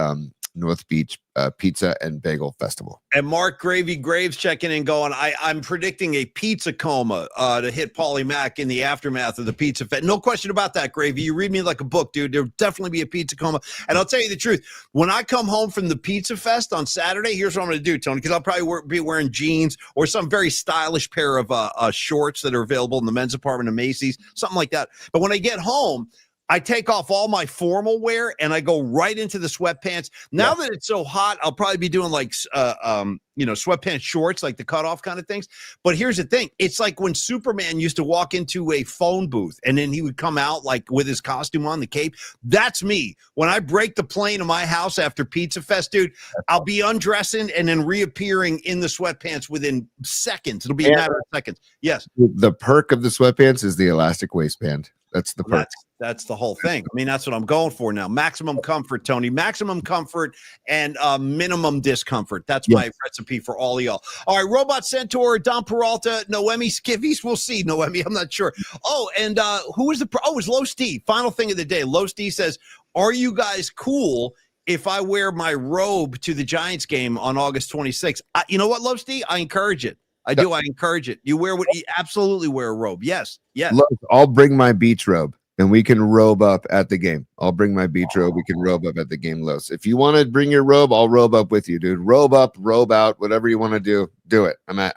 North Beach Pizza and Bagel Festival. And Mark Gravy Graves checking in going, I'm predicting a pizza coma to hit Paulie Mac in the aftermath of the Pizza Fest. No question about that, Gravy. You read me like a book, dude. There'll definitely be a pizza coma. And I'll tell you the truth. When I come home from the Pizza Fest on Saturday, here's what I'm going to do, Tony, because I'll probably be wearing jeans or some very stylish pair of shorts that are available in the men's department of Macy's, something like that. But when I get home, I take off all my formal wear and I go right into the sweatpants. Now that it's so hot, I'll probably be doing like, sweatpants shorts, like the cutoff kind of things. But here's the thing. It's like when Superman used to walk into a phone booth and then he would come out like with his costume on, the cape. That's me. When I break the plane of my house after Pizza Fest, dude, I'll be undressing and then reappearing in the sweatpants within seconds. It'll be a matter of seconds. Yes. The perk of the sweatpants is the elastic waistband. That's the perk. That's the whole thing. I mean, that's what I'm going for now. Maximum comfort, Tony. Maximum comfort and minimum discomfort. That's my recipe for all of y'all. All right, Robot Centaur, Don Peralta, Noemi Skivvies. We'll see, Noemi. I'm not sure. Oh, and who was it's Low Steve. Final thing of the day. Low Steve says, are you guys cool if I wear my robe to the Giants game on August 26th. You know what, Love Steve? I encourage it. I do. I encourage it. You absolutely wear a robe. Yes. Yes. Look, I'll bring my beach robe and we can robe up at the game. I'll bring my beach robe. We can robe up at the game, Los. If you want to bring your robe, I'll robe up with you, dude. Robe up, robe out, whatever you want to do it. I'm at.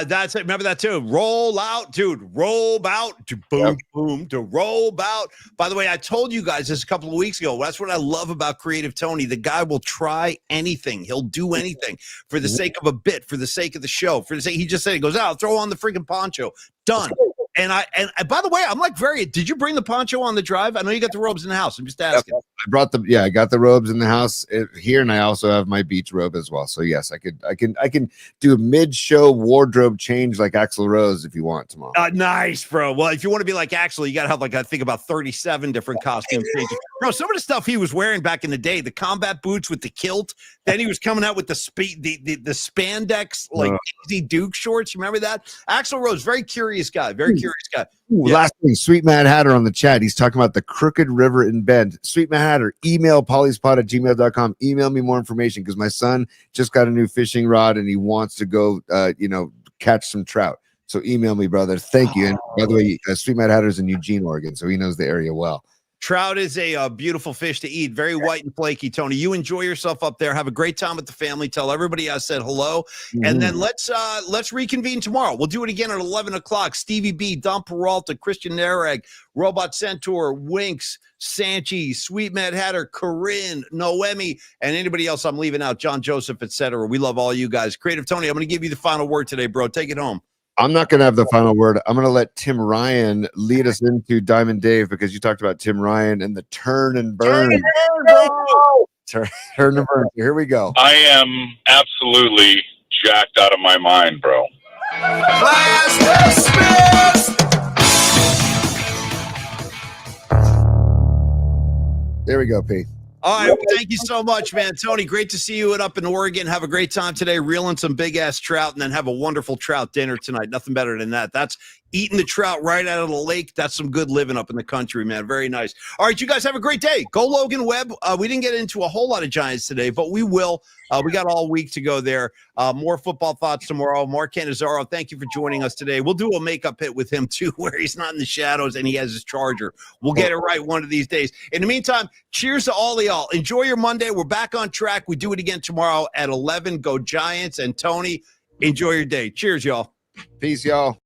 That's it. Remember that too. Roll out, dude. Roll out. To boom, boom. To roll out. By the way, I told you guys this a couple of weeks ago. That's what I love about Creative Tony. The guy will try anything. He'll do anything for the sake of a bit, for the sake of the show. For the sake, he just said, he goes, "I'll throw on the freaking poncho." Done. And by the way, I'm like did you bring the poncho on the drive? I know you got the robes in the house. I'm just asking. I got the robes in the house here, and I also have my beach robe as well. So yes, I can do a mid-show wardrobe change like Axl Rose if you want tomorrow. Nice, bro. Well, if you want to be like Axl, you got to have I think about 37 different costume changes. Bro, some of the stuff he was wearing back in the day, the combat boots with the kilt, then he was coming out with the spandex Daisy Duke shorts. You remember that? Axl Rose, very curious guy. Very curious guy. Ooh, yeah. Last thing, Sweet Mad Hatter on the chat. He's talking about the Crooked River in Bend. Sweet Mad Hatter, email pollyspot@gmail.com. Email me more information because my son just got a new fishing rod and he wants to go, catch some trout. So email me, brother. Thank you. And by the way, Sweet Mad Hatter's in Eugene, Oregon, so he knows the area well. Trout is a beautiful fish to eat. Very white and flaky, Tony. You enjoy yourself up there. Have a great time with the family. Tell everybody I said hello. And then let's reconvene tomorrow. We'll do it again at 11 o'clock. Stevie B, Don Peralta, Christian Nareg, Robot Centaur, Winks, Sanchi, Sweet Mad Hatter, Corinne, Noemi, and anybody else I'm leaving out, John Joseph, etc. We love all you guys. Creative Tony, I'm going to give you the final word today, bro. Take it home. I'm not going to have the final word. I'm going to let Tim Ryan lead us into Diamond Dave because you talked about Tim Ryan and the turn and burn. Turn and burn. Here we go. I am absolutely jacked out of my mind, bro. There we go, P. All right. Well, thank you so much, man. Tony, great to see you up in Oregon. Have a great time today, reeling some big-ass trout, and then have a wonderful trout dinner tonight. Nothing better than that. That's eating the trout right out of the lake. That's some good living up in the country, man. Very nice. All right, you guys have a great day. Go Logan Webb. We didn't get into a whole lot of Giants today, but we will. We got all week to go there. More football thoughts tomorrow. Mark Cannizzaro, thank you for joining us today. We'll do a makeup hit with him, too, where he's not in the shadows and he has his charger. We'll get it right one of these days. In the meantime, cheers to all of y'all. Enjoy your Monday. We're back on track. We do it again tomorrow at 11. Go Giants. And Tony, enjoy your day. Cheers, y'all. Peace, y'all.